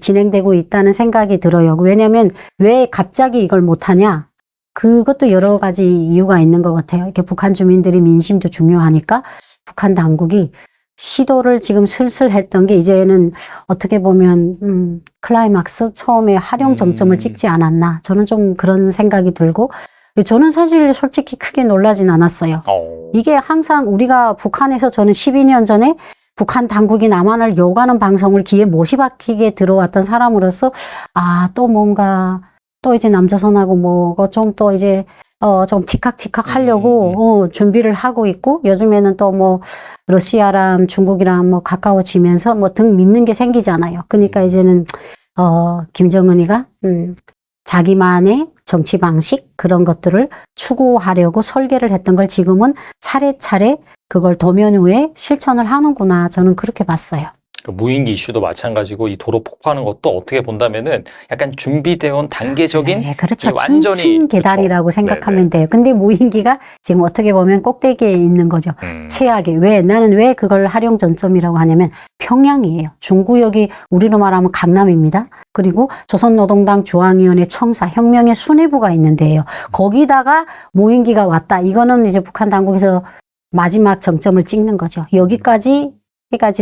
진행되고 있다는 생각이 들어요. 왜냐하면 왜 갑자기 이걸 못하냐? 그것도 여러 가지 이유가 있는 것 같아요. 이렇게 북한 주민들이 민심도 중요하니까 북한 당국이 시도를 지금 슬슬 했던 게, 이제는 어떻게 보면 클라이막스 처음에 활용 정점을 찍지 않았나. 저는 좀 그런 생각이 들고, 저는 사실 솔직히 크게 놀라진 않았어요. 이게 항상 우리가 북한에서, 저는 12년 전에 북한 당국이 남한을 요구하는 방송을 귀에 못이 박히게 들어왔던 사람으로서, 또 뭔가 또 이제 남조선하고 뭐가 좀 또 이제 좀 티칵티칵 하려고 준비를 하고 있고, 요즘에는 또 뭐 러시아랑 중국이랑 뭐 가까워지면서 뭐 등 믿는 게 생기잖아요. 그러니까 이제는 김정은이가 자기만의 정치 방식 그런 것들을 추구하려고 설계를 했던 걸 지금은 차례차례 그걸 도면 위에 실천을 하는구나, 저는 그렇게 봤어요. 그 무인기 이슈도 마찬가지고, 이 도로 폭파하는 것도 어떻게 본다면은 약간 준비되어 온 단계적인, 네, 그렇죠. 완전히 층층 계단이라고 그렇죠. 생각하면 돼요. 근데 무인기가 지금 어떻게 보면 꼭대기에 있는 거죠. 최악의. 나는 왜 그걸 활용 전점이라고 하냐면 평양이에요. 중구역이 우리로 말하면 강남입니다. 그리고 조선노동당 중앙위원회 청사, 혁명의 수뇌부가 있는 데예요. 거기다가 무인기가 왔다. 이거는 이제 북한 당국에서 마지막 정점을 찍는 거죠. 여기까지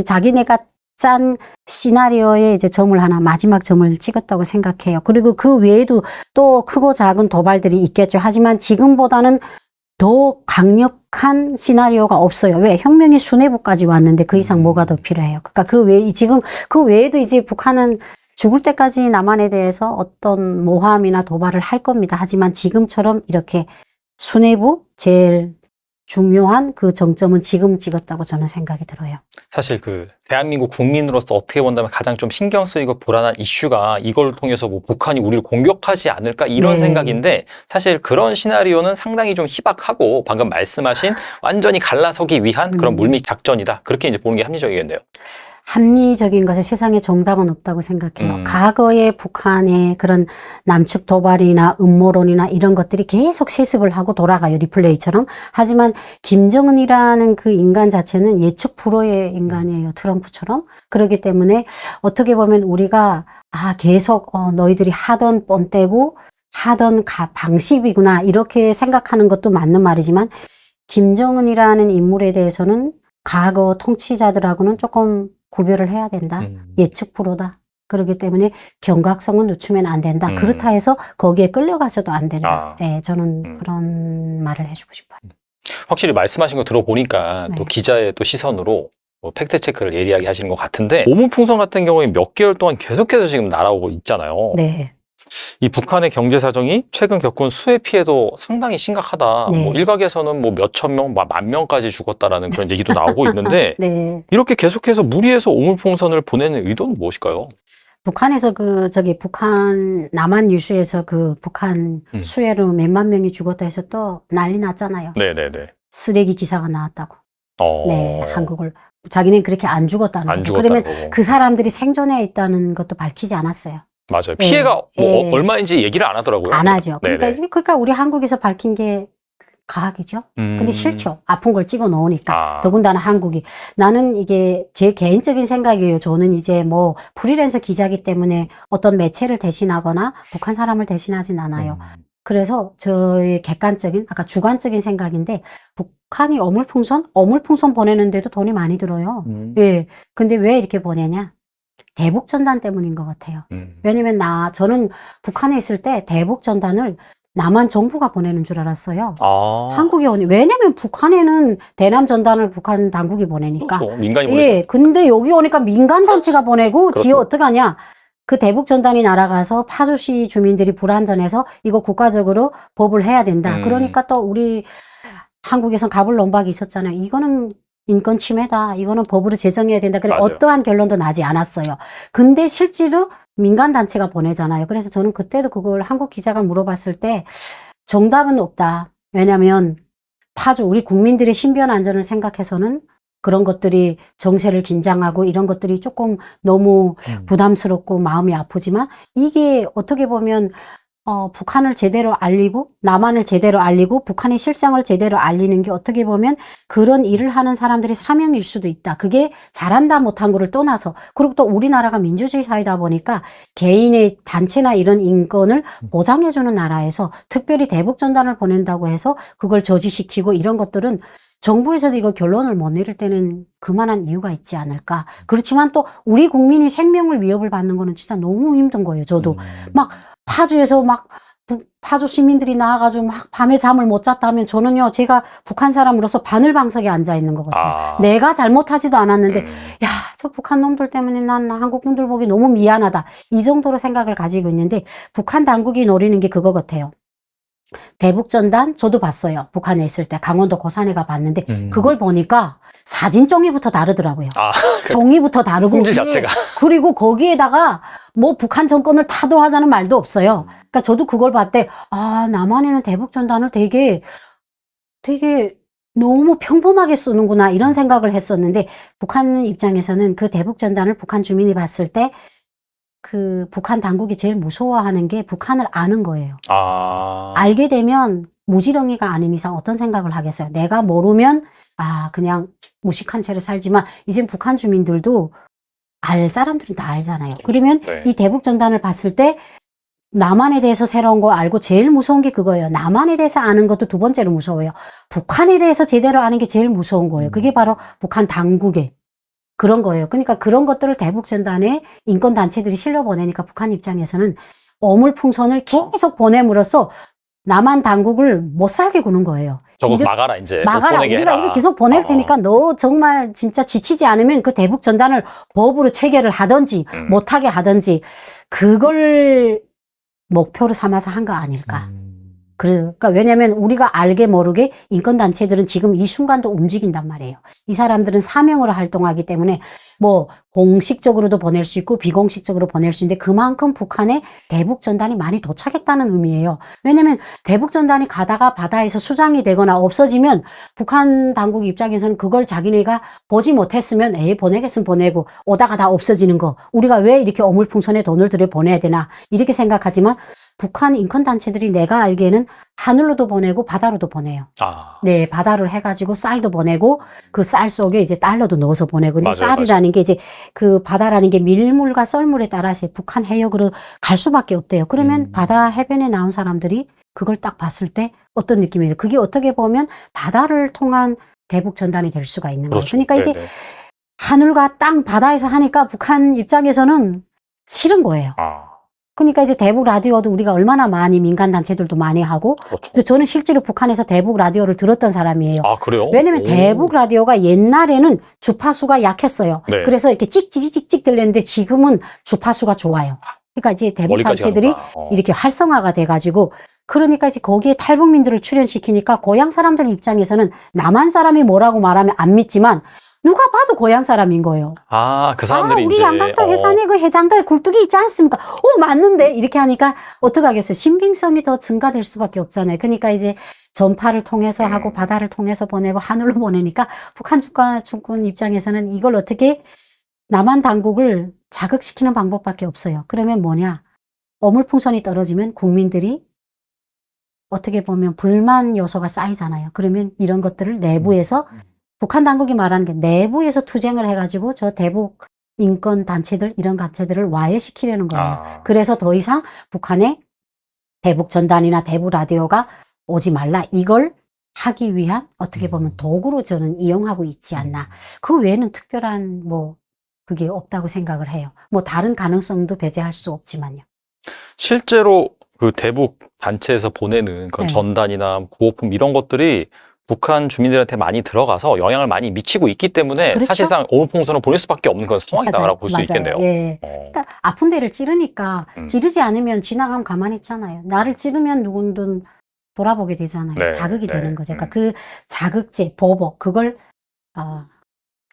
자기네가 짠 시나리오에 이제 점을 하나, 마지막 점을 찍었다고 생각해요. 그리고 그 외에도 또 크고 작은 도발들이 있겠죠. 하지만 지금보다는 더 강력한 시나리오가 없어요. 왜? 혁명의 수뇌부까지 왔는데 그 이상 뭐가 더 필요해요. 그러니까 그 외에도 이제 북한은 죽을 때까지 남한에 대해서 어떤 모함이나 도발을 할 겁니다. 하지만 지금처럼 이렇게 수뇌부 제일 중요한 그 정점은 지금 찍었다고 저는 생각이 들어요. 사실 그 대한민국 국민으로서 어떻게 본다면 가장 좀 신경 쓰이고 불안한 이슈가, 이걸 통해서 뭐 북한이 우리를 공격하지 않을까 이런 네. 생각인데, 사실 그런 시나리오는 상당히 좀 희박하고, 방금 말씀하신 완전히 갈라서기 위한 그런 물밑 작전이다, 그렇게 이제 보는 게 합리적이겠네요. 합리적인 것에 세상에 정답은 없다고 생각해요. 과거에 북한의 그런 남측 도발이나 음모론이나 이런 것들이 계속 세습을 하고 돌아가요. 리플레이처럼. 하지만 김정은이라는 그 인간 자체는 예측 불허의 인간이에요. 트럼프처럼. 그렇기 때문에 어떻게 보면 우리가 계속 너희들이 하던 뻔때고 하던 방식이구나 이렇게 생각하는 것도 맞는 말이지만, 김정은이라는 인물에 대해서는 과거 통치자들하고는 조금 구별을 해야 된다. 예측 불허다. 그렇기 때문에 경각성은 늦추면 안 된다. 그렇다 해서 거기에 끌려가서도 안 된다. 네, 저는 그런 말을 해주고 싶어요. 확실히 말씀하신 거 들어보니까 또 네. 기자의 또 시선으로 뭐 팩트 체크를 예리하게 하시는 것 같은데, 오물풍선 같은 경우에 몇 개월 동안 계속해서 지금 날아오고 있잖아요. 네. 이 북한의 경제 사정이 최근 겪은 수해 피해도 상당히 심각하다. 네. 뭐 일각에서는 뭐 몇천 명, 만 명까지 죽었다라는 그런 얘기도 나오고 있는데, 네. 이렇게 계속해서 무리해서 오물풍선을 보내는 의도는 무엇일까요? 북한에서 북한 남한 유수에서 그 북한 수해로 몇만 명이 죽었다 해서 또 난리 났잖아요. 네네네. 쓰레기 기사가 나왔다고. 네, 한국을. 자기는 그렇게 안 죽었다는 안 거죠. 죽었다는 그러면 거고. 그 사람들이 생존해 있다는 것도 밝히지 않았어요. 맞아요. 네. 피해가 뭐 네. 얼마인지 얘기를 안 하더라고요. 안 하죠. 그러니까, 네네. 그러니까 우리 한국에서 밝힌 게 과학이죠. 근데 싫죠. 아픈 걸 찍어 놓으니까. 더군다나 한국이. 나는 이게 제 개인적인 생각이에요. 저는 이제 뭐 프리랜서 기자기 때문에 어떤 매체를 대신하거나 북한 사람을 대신하진 않아요. 그래서 저의 객관적인, 아까 주관적인 생각인데, 북한이 어물풍선 보내는데도 돈이 많이 들어요. 예. 근데 왜 이렇게 보내냐? 대북 전단 때문인 것 같아요. 왜냐면 저는 북한에 있을 때 대북 전단을 남한 정부가 보내는 줄 알았어요. 한국에 왜냐면 북한에는 대남 전단을 북한 당국이 보내니까. 그렇죠. 민간이 보내죠. 예. 근데 여기 오니까 민간 단체가 보내고, 그렇죠. 지가 어떡하냐? 그 대북 전단이 날아가서 파주시 주민들이 불안전해서 이거 국가적으로 법을 해야 된다. 그러니까 또 우리 한국에선 가불 논박이 있었잖아요. 이거는 인권 침해다. 이거는 법으로 제정해야 된다. 그래 맞아요. 어떠한 결론도 나지 않았어요. 근데 실제로 민간 단체가 보내잖아요. 그래서 저는 그때도 그걸 한국 기자가 물어봤을 때 정답은 없다. 왜냐하면 파주 우리 국민들의 신변 안전을 생각해서는 그런 것들이 정세를 긴장하고 이런 것들이 조금 너무 부담스럽고 마음이 아프지만 이게 어떻게 보면 북한을 제대로 알리고 남한을 제대로 알리고 북한의 실상을 제대로 알리는 게 어떻게 보면 그런 일을 하는 사람들의 사명일 수도 있다. 그게 잘한다 못한 거를 떠나서 그리고 또 우리나라가 민주주의 사회다 보니까 개인의 단체나 이런 인권을 보장해주는 나라에서 특별히 대북 전단을 보낸다고 해서 그걸 저지시키고 이런 것들은 정부에서도 이거 결론을 못 내릴 때는 그만한 이유가 있지 않을까. 그렇지만 또 우리 국민이 생명을 위협을 받는 거는 진짜 너무 힘든 거예요. 저도 막 파주에서 막 파주 시민들이 나와가지고 막 밤에 잠을 못 잤다 하면 저는요 제가 북한 사람으로서 바늘방석에 앉아 있는 것 같아요. 내가 잘못하지도 않았는데 야, 저 북한 놈들 때문에 난 한국 분들 보기 너무 미안하다. 이 정도로 생각을 가지고 있는데 북한 당국이 노리는 게 그거 같아요. 대북전단 저도 봤어요. 북한에 있을 때 강원도 고산에 봤는데 그걸 보니까 사진 종이부터 다르더라고요. 종이부터 다르고 품질 자체가. 그리고 거기에다가 뭐 북한 정권을 타도하자는 말도 없어요. 그러니까 저도 그걸 봤을 때 남한에는 대북전단을 되게 너무 평범하게 쓰는구나 이런 생각을 했었는데 북한 입장에서는 그 대북전단을 북한 주민이 봤을 때 그 북한 당국이 제일 무서워하는 게 북한을 아는 거예요. 알게 되면 무지렁이가 아닌 이상 어떤 생각을 하겠어요. 내가 모르면 그냥 무식한 채로 살지만 이젠 북한 주민들도 알 사람들은 다 알잖아요. 그러면 이 대북 전단을 봤을 때 남한에 대해서 새로운 거 알고 제일 무서운 게 그거예요. 남한에 대해서 아는 것도 두 번째로 무서워요. 북한에 대해서 제대로 아는 게 제일 무서운 거예요. 그게 바로 북한 당국의 그런 거예요. 그러니까 그런 것들을 대북 전단에 인권 단체들이 실려 보내니까 북한 입장에서는 어물풍선을 계속 보냄으로써 남한 당국을 못 살게 구는 거예요. 저거 막아라 이제. 막아라. 보내게 우리가 해라. 이거 계속 보낼 테니까 너 정말 진짜 지치지 않으면 그 대북 전단을 법으로 체결을 하든지 못하게 하든지 그걸 목표로 삼아서 한 거 아닐까. 그러니까 왜냐면 우리가 알게 모르게 인권단체들은 지금 이 순간도 움직인단 말이에요. 이 사람들은 사명으로 활동하기 때문에 뭐 공식적으로도 보낼 수 있고 비공식적으로 보낼 수 있는데 그만큼 북한에 대북전단이 많이 도착했다는 의미예요. 왜냐면 대북전단이 가다가 바다에서 수장이 되거나 없어지면 북한 당국 입장에서는 그걸 자기네가 보지 못했으면 보내겠으면 보내고 오다가 다 없어지는 거. 우리가 왜 이렇게 어물풍선에 돈을 들여 보내야 되나 이렇게 생각하지만 북한 인권단체들이 내가 알기에는 하늘로도 보내고 바다로도 보내요. 네, 바다를 해가지고 쌀도 보내고 그 쌀 속에 이제 달러도 넣어서 보내고. 근데 쌀이라는 게 이제 그 바다라는 게 밀물과 썰물에 따라서 북한 해역으로 갈 수밖에 없대요. 그러면 바다 해변에 나온 사람들이 그걸 딱 봤을 때 어떤 느낌이에요? 그게 어떻게 보면 바다를 통한 대북 전단이 될 수가 있는 거예요. 그러니까 이제 하늘과 땅 바다에서 하니까 북한 입장에서는 싫은 거예요. 그러니까 이제 대북 라디오도 우리가 얼마나 많이 민간 단체들도 많이 하고 저는 실제로 북한에서 대북 라디오를 들었던 사람이에요. 그래요? 왜냐면 대북 라디오가 옛날에는 주파수가 약했어요. 그래서 이렇게 찍찍찍찍 들렸는데 지금은 주파수가 좋아요. 그러니까 이제 대북 단체들이 이렇게 활성화가 돼가지고 그러니까 이제 거기에 탈북민들을 출연시키니까 고향 사람들 입장에서는 남한 사람이 뭐라고 말하면 안 믿지만 누가 봐도 고향 사람인 거예요. 그 사람들이 우리 이제 양강도 해산에 그 해장도에 굴뚝이 있지 않습니까? 맞는데 이렇게 하니까 어떡하겠어요? 신빙성이 더 증가될 수밖에 없잖아요. 그러니까 이제 전파를 통해서 하고 바다를 통해서 보내고 하늘로 보내니까 북한 주권 입장에서는 이걸 어떻게 남한 당국을 자극시키는 방법밖에 없어요. 그러면 뭐냐? 어물풍선이 떨어지면 국민들이 어떻게 보면 불만 요소가 쌓이잖아요. 그러면 이런 것들을 내부에서 북한 당국이 말하는 게 내부에서 투쟁을 해가지고 저 대북 인권 단체들 이런 단체들을 와해시키려는 거예요. 그래서 더 이상 북한에 대북 전단이나 대북 라디오가 오지 말라 이걸 하기 위한 어떻게 보면 도구로 저는 이용하고 있지 않나. 그 외에는 특별한 그게 없다고 생각을 해요. 다른 가능성도 배제할 수 없지만요. 실제로 그 대북 단체에서 보내는 그런 전단이나 구호품 이런 것들이 북한 주민들한테 많이 들어가서 영향을 많이 미치고 있기 때문에 그렇죠? 사실상 오물풍선을 보낼 수밖에 없는 그런 상황이다라고 볼 수 있겠네요. 예. 어. 그러니까 아픈 데를 찌르니까 찌르지 않으면 지나가면 가만히 있잖아요. 나를 찌르면 누군든 돌아보게 되잖아요. 네, 자극이 네. 되는 거죠. 그러니까 그 자극제, 보복 그걸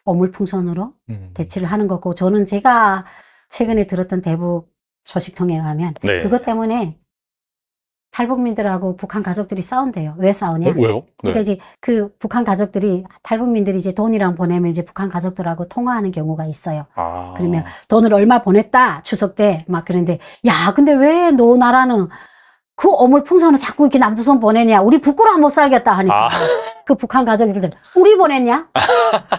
어물풍선으로 대치를 하는 거고, 저는 제가 최근에 들었던 대북 소식통에 가면 네. 그것 때문에 탈북민들하고 북한 가족들이 싸운대요. 왜 싸우냐? 왜요? 그러니까 이제 그 북한 가족들이, 탈북민들이 이제 돈이랑 보내면 이제 북한 가족들하고 통화하는 경우가 있어요. 아. 그러면 돈을 얼마 보냈다 추석 때 막 그런데, 야 근데 왜 너 나라는 그 어물풍선을 자꾸 이렇게 남조선 보내냐, 우리 부끄러워 못 살겠다 하니까 그 북한 가족들, 우리 보냈냐?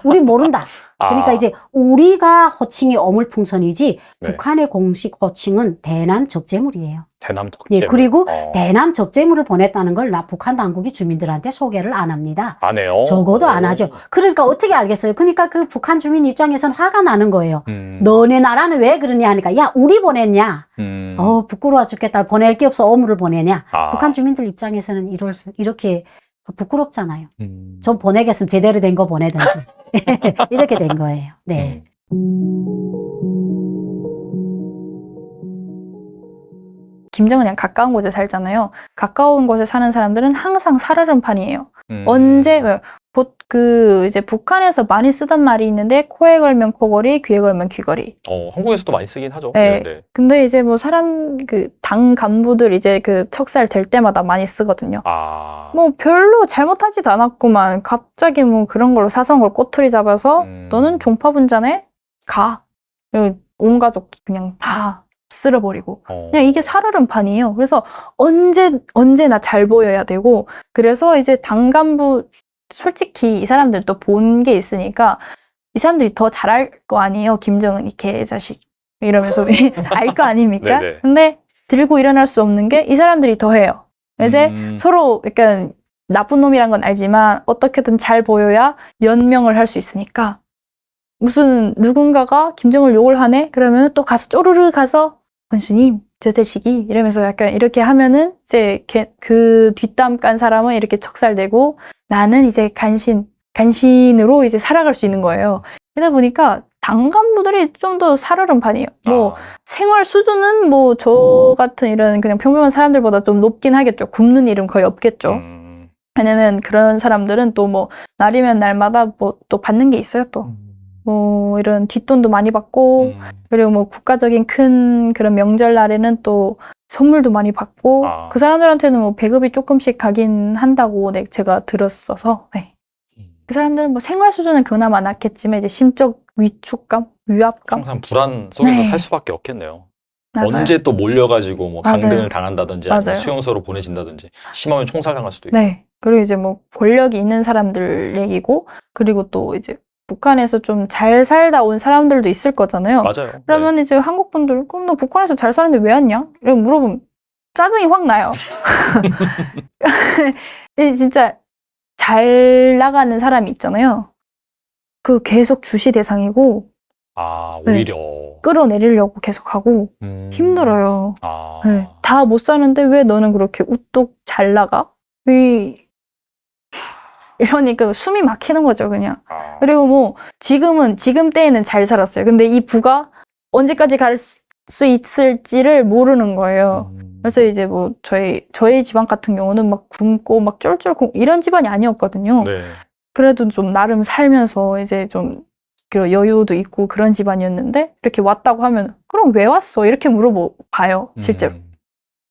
우리 모른다. 그러니까 이제 우리가 호칭이 어물풍선이지 네. 북한의 공식 호칭은 대남 적재물이에요. 대남 예, 그리고 어. 대남 적재물을 보냈다는 걸 북한 당국이 주민들한테 소개를 안 합니다. 안 해요? 적어도 안 하죠. 그러니까 어떻게 알겠어요? 그러니까 그 북한 주민 입장에서는 화가 나는 거예요. 음. 너네 나라는 왜 그러냐 하니까, 야 우리 보냈냐? 부끄러워 죽겠다. 보낼 게 없어 어물을 보내냐? 북한 주민들 입장에서는 이렇게 부끄럽잖아요. 좀 보내겠으면 제대로 된 거 보내든지. 이렇게 된 거예요. 네. 김정은이랑 가까운 곳에 살잖아요. 가까운 곳에 사는 사람들은 항상 살얼음판이에요. 언제 이제 북한에서 많이 쓰던 말이 있는데, 코에 걸면 코걸이, 귀에 걸면 귀걸이. 한국에서도 많이 쓰긴 하죠. 네. 네. 근데 이제 뭐 당 간부들 이제 그 척살 될 때마다 많이 쓰거든요. 뭐 별로 잘못하지도 않았구만. 갑자기 뭐 그런 걸로 사성을 꼬투리 잡아서 너는 종파분자네? 가. 그리고 온 가족 그냥 다 쓸어버리고. 그냥 이게 살얼음판이에요. 그래서 언제나 잘 보여야 되고, 그래서 이제 당 간부, 솔직히 이 사람들도 본 게 있으니까 이 사람들이 더 잘할 거 아니에요. 김정은 이 개자식 이러면서 알 거 아닙니까? 네네. 근데 들고 일어날 수 없는 게 이 사람들이 더 해요. 이제 서로 약간 나쁜 놈이란 건 알지만 어떻게든 잘 보여야 연명을 할 수 있으니까, 무슨 누군가가 김정을 욕을 하네? 그러면 또 가서 쪼르르 가서 원수님 저 자식이 이러면서 약간 이렇게 하면은 이제 그 뒷담 깐 사람은 이렇게 척살되고, 나는 이제 간신으로 이제 살아갈 수 있는 거예요. 그러다 보니까 당 간부들이 좀 더 살얼음판이에요. 뭐 생활 수준은 뭐 저 같은 이런 그냥 평범한 사람들보다 좀 높긴 하겠죠. 굶는 일은 거의 없겠죠. 왜냐면 그런 사람들은 또 뭐 날이면 날마다 뭐 또 받는 게 있어요. 또 뭐 이런 뒷돈도 많이 받고, 그리고 뭐 국가적인 큰 그런 명절날에는 또 선물도 많이 받고, 그 사람들한테는 뭐 배급이 조금씩 가긴 한다고 제가 들었어서, 네. 그 사람들은 뭐 생활 수준은 그나마 낮겠지만 이제 심적 위축감, 위압감, 항상 불안 속에서 네. 살 수밖에 없겠네요. 맞아요. 언제 또 몰려가지고 뭐 맞아요. 강등을 당한다든지 아니면 맞아요. 수용소로 보내진다든지, 심하면 총살당할 수도 있고. 네. 그리고 이제 뭐 권력이 있는 사람들 얘기고, 그리고 또 이제 북한에서 좀 잘 살다 온 사람들도 있을 거잖아요. 맞아요. 그러면 이제 한국 분들, 그럼 너 북한에서 잘 사는데 왜 왔냐? 이렇게 물어보면 짜증이 확 나요. 진짜 잘 나가는 사람이 있잖아요. 그 계속 주시 대상이고, 오히려. 끌어내리려고 계속 하고 힘들어요. 네. 다 못 사는데 왜 너는 그렇게 우뚝 잘 나가? 이러니까 숨이 막히는 거죠, 그냥. 그리고 뭐 지금 때에는 잘 살았어요. 근데 이 부가 언제까지 갈 수 있을지를 모르는 거예요. 그래서 이제 뭐 저희 집안 같은 경우는 막 굶고 막 쫄쫄 이런 집안이 아니었거든요. 네. 그래도 좀 나름 살면서 이제 좀 여유도 있고 그런 집안이었는데, 이렇게 왔다고 하면 그럼 왜 왔어? 이렇게 물어봐요, 실제로.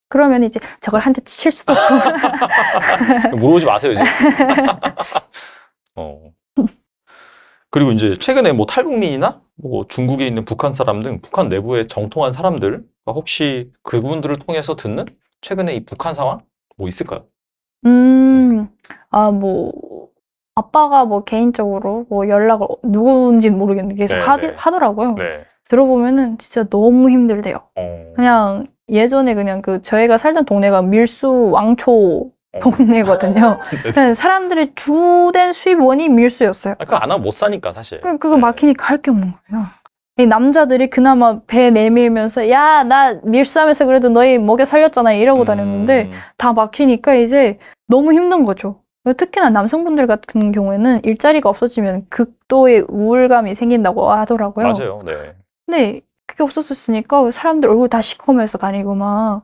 그러면 이제 저걸 한 대 칠 수도 없고. 물어보지 마세요, 이제. 그리고 이제 최근에 뭐 탈북민이나 뭐 중국에 있는 북한 사람 등 북한 내부에 정통한 사람들, 혹시 그분들을 통해서 듣는 최근에 이 북한 상황 뭐 있을까요? 뭐 아빠가 뭐 개인적으로 뭐 연락을 누군지는 모르겠는데 계속 하더라고요. 네. 들어보면은 진짜 너무 힘들대요. 그냥 예전에 그냥 저희가 살던 동네가 밀수 왕초 동네거든요. 그냥 사람들의 주된 수입원이 밀수였어요. 그거 안 하면 못 사니까, 사실. 그거 막히니까 할 게 없는 거예요. 이 남자들이 그나마 배 내밀면서, 야, 나 밀수하면서 그래도 너희 먹여 살렸잖아, 이러고 다녔는데 다 막히니까 이제 너무 힘든 거죠. 특히나 남성분들 같은 경우에는 일자리가 없어지면 극도의 우울감이 생긴다고 하더라고요. 맞아요. 네. 근데 그게 없었으니까 사람들 얼굴 다 시커매서 다니고 막.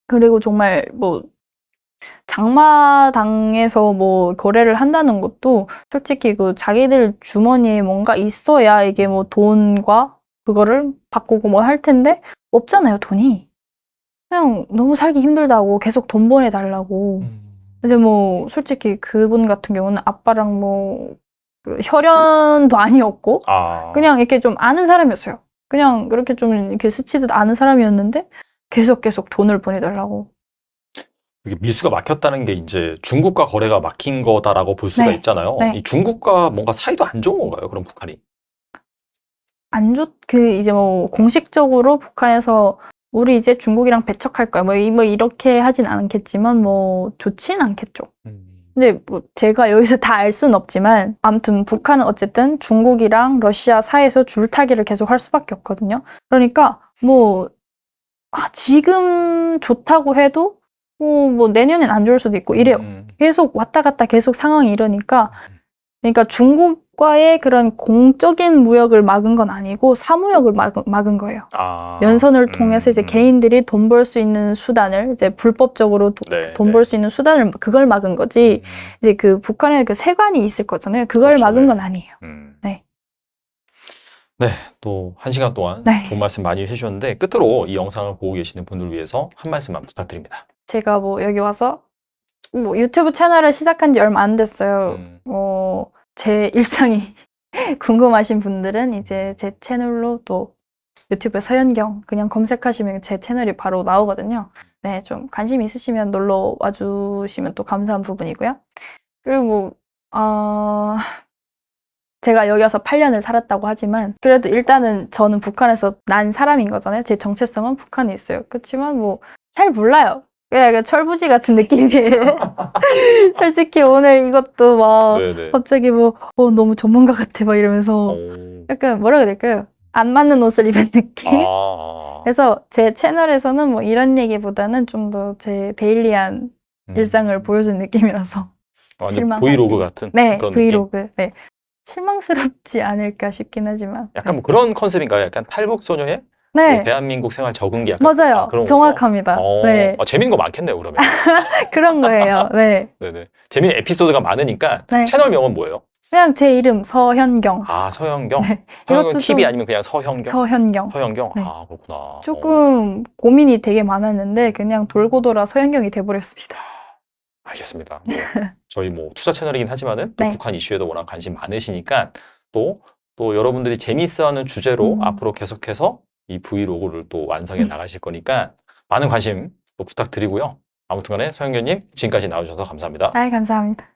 그리고 정말 뭐 장마당에서 뭐 거래를 한다는 것도 솔직히 그 자기들 주머니에 뭔가 있어야 이게 뭐 돈과 그거를 바꾸고 뭐 할 텐데 없잖아요, 돈이. 그냥 너무 살기 힘들다고 계속 돈 보내달라고. 이제 뭐 솔직히 그분 같은 경우는 아빠랑 뭐 혈연도 아니었고 아. 그냥 이렇게 좀 아는 사람이었어요. 그냥 그렇게 좀 이렇게 스치듯 아는 사람이었는데 계속 돈을 보내달라고. 이게 미수가 막혔다는 게 이제 중국과 거래가 막힌 거다라고 볼 수가 네. 있잖아요. 네. 이 중국과 뭔가 사이도 안 좋은 건가요? 그럼 북한이? 이제 뭐 공식적으로 북한에서 우리 이제 중국이랑 배척할 거야. 뭐 이렇게 하진 않겠지만 뭐 좋진 않겠죠. 근데 뭐 제가 여기서 다 알 수는 없지만 아무튼 북한은 어쨌든 중국이랑 러시아 사이에서 줄타기를 계속 할 수밖에 없거든요. 그러니까 뭐 지금 좋다고 해도 뭐 내년엔 안 좋을 수도 있고 이래요. 계속 왔다 갔다 계속 상황이 이러니까 그러니까 중국과의 그런 공적인 무역을 막은 건 아니고 사무역을 막은 거예요. 아. 연선을 통해서 이제 개인들이 돈 벌 수 있는 수단을 이제 불법적으로 네, 돈 네. 벌 수 있는 수단을 그걸 막은 거지. 이제 그 북한에 그 세관이 있을 거잖아요. 그걸 그렇죠, 막은 네. 건 아니에요. 네. 네, 또 1시간 동안 네. 좋은 말씀 많이 해주셨는데 끝으로 이 영상을 보고 계시는 분들을 위해서 한 말씀만 부탁드립니다. 제가 뭐 여기 와서 뭐 유튜브 채널을 시작한 지 얼마 안 됐어요. 제 일상이 궁금하신 분들은 이제 제 채널로 또 유튜브에 서현경 그냥 검색하시면 제 채널이 바로 나오거든요. 네, 좀 관심 있으시면 놀러 와주시면 또 감사한 부분이고요. 그리고 제가 여기 와서 8년을 살았다고 하지만 그래도 일단은 저는 북한에서 난 사람인 거잖아요. 제 정체성은 북한에 있어요. 그렇지만 뭐 잘 몰라요. 그냥 철부지 같은 느낌이에요. 솔직히 오늘 이것도 막 네네. 갑자기 뭐 너무 전문가 같아 막 이러면서 약간 뭐라 그래야 될까요? 안 맞는 옷을 입은 느낌? 그래서 제 채널에서는 뭐 이런 얘기보다는 좀 더 제 데일리한 일상을 보여준 느낌이라서 완전 실망하지. 브이로그 같은 네, 그런 브이로그. 네. 실망스럽지 않을까 싶긴 하지만. 약간 뭐 그런 컨셉인가요? 약간 탈북소녀의 네. 뭐 대한민국 생활 적응기 약간 맞아요. 그런 정확합니다. 건가요? 네. 재밌는 거 많겠네요, 그러면. 그런 거예요. 네. 네네. 재밌는 에피소드가 많으니까 네. 채널명은 뭐예요? 그냥 제 이름 서현경. 서현경? 네. 서현경 이것도 TV 좀 아니면 그냥 서현경? 서현경. 서현경? 네. 그렇구나. 조금 고민이 되게 많았는데 그냥 돌고 돌아 서현경이 돼버렸습니다. 알겠습니다. 뭐 저희 뭐 투자 채널이긴 하지만은 또 네. 북한 이슈에도 워낙 관심 많으시니까 또 여러분들이 재미있어하는 주제로 앞으로 계속해서 이 브이로그를 또 완성해 나가실 거니까 많은 관심 또 부탁드리고요. 아무튼간에 서현경님 지금까지 나와주셔서 감사합니다. 감사합니다.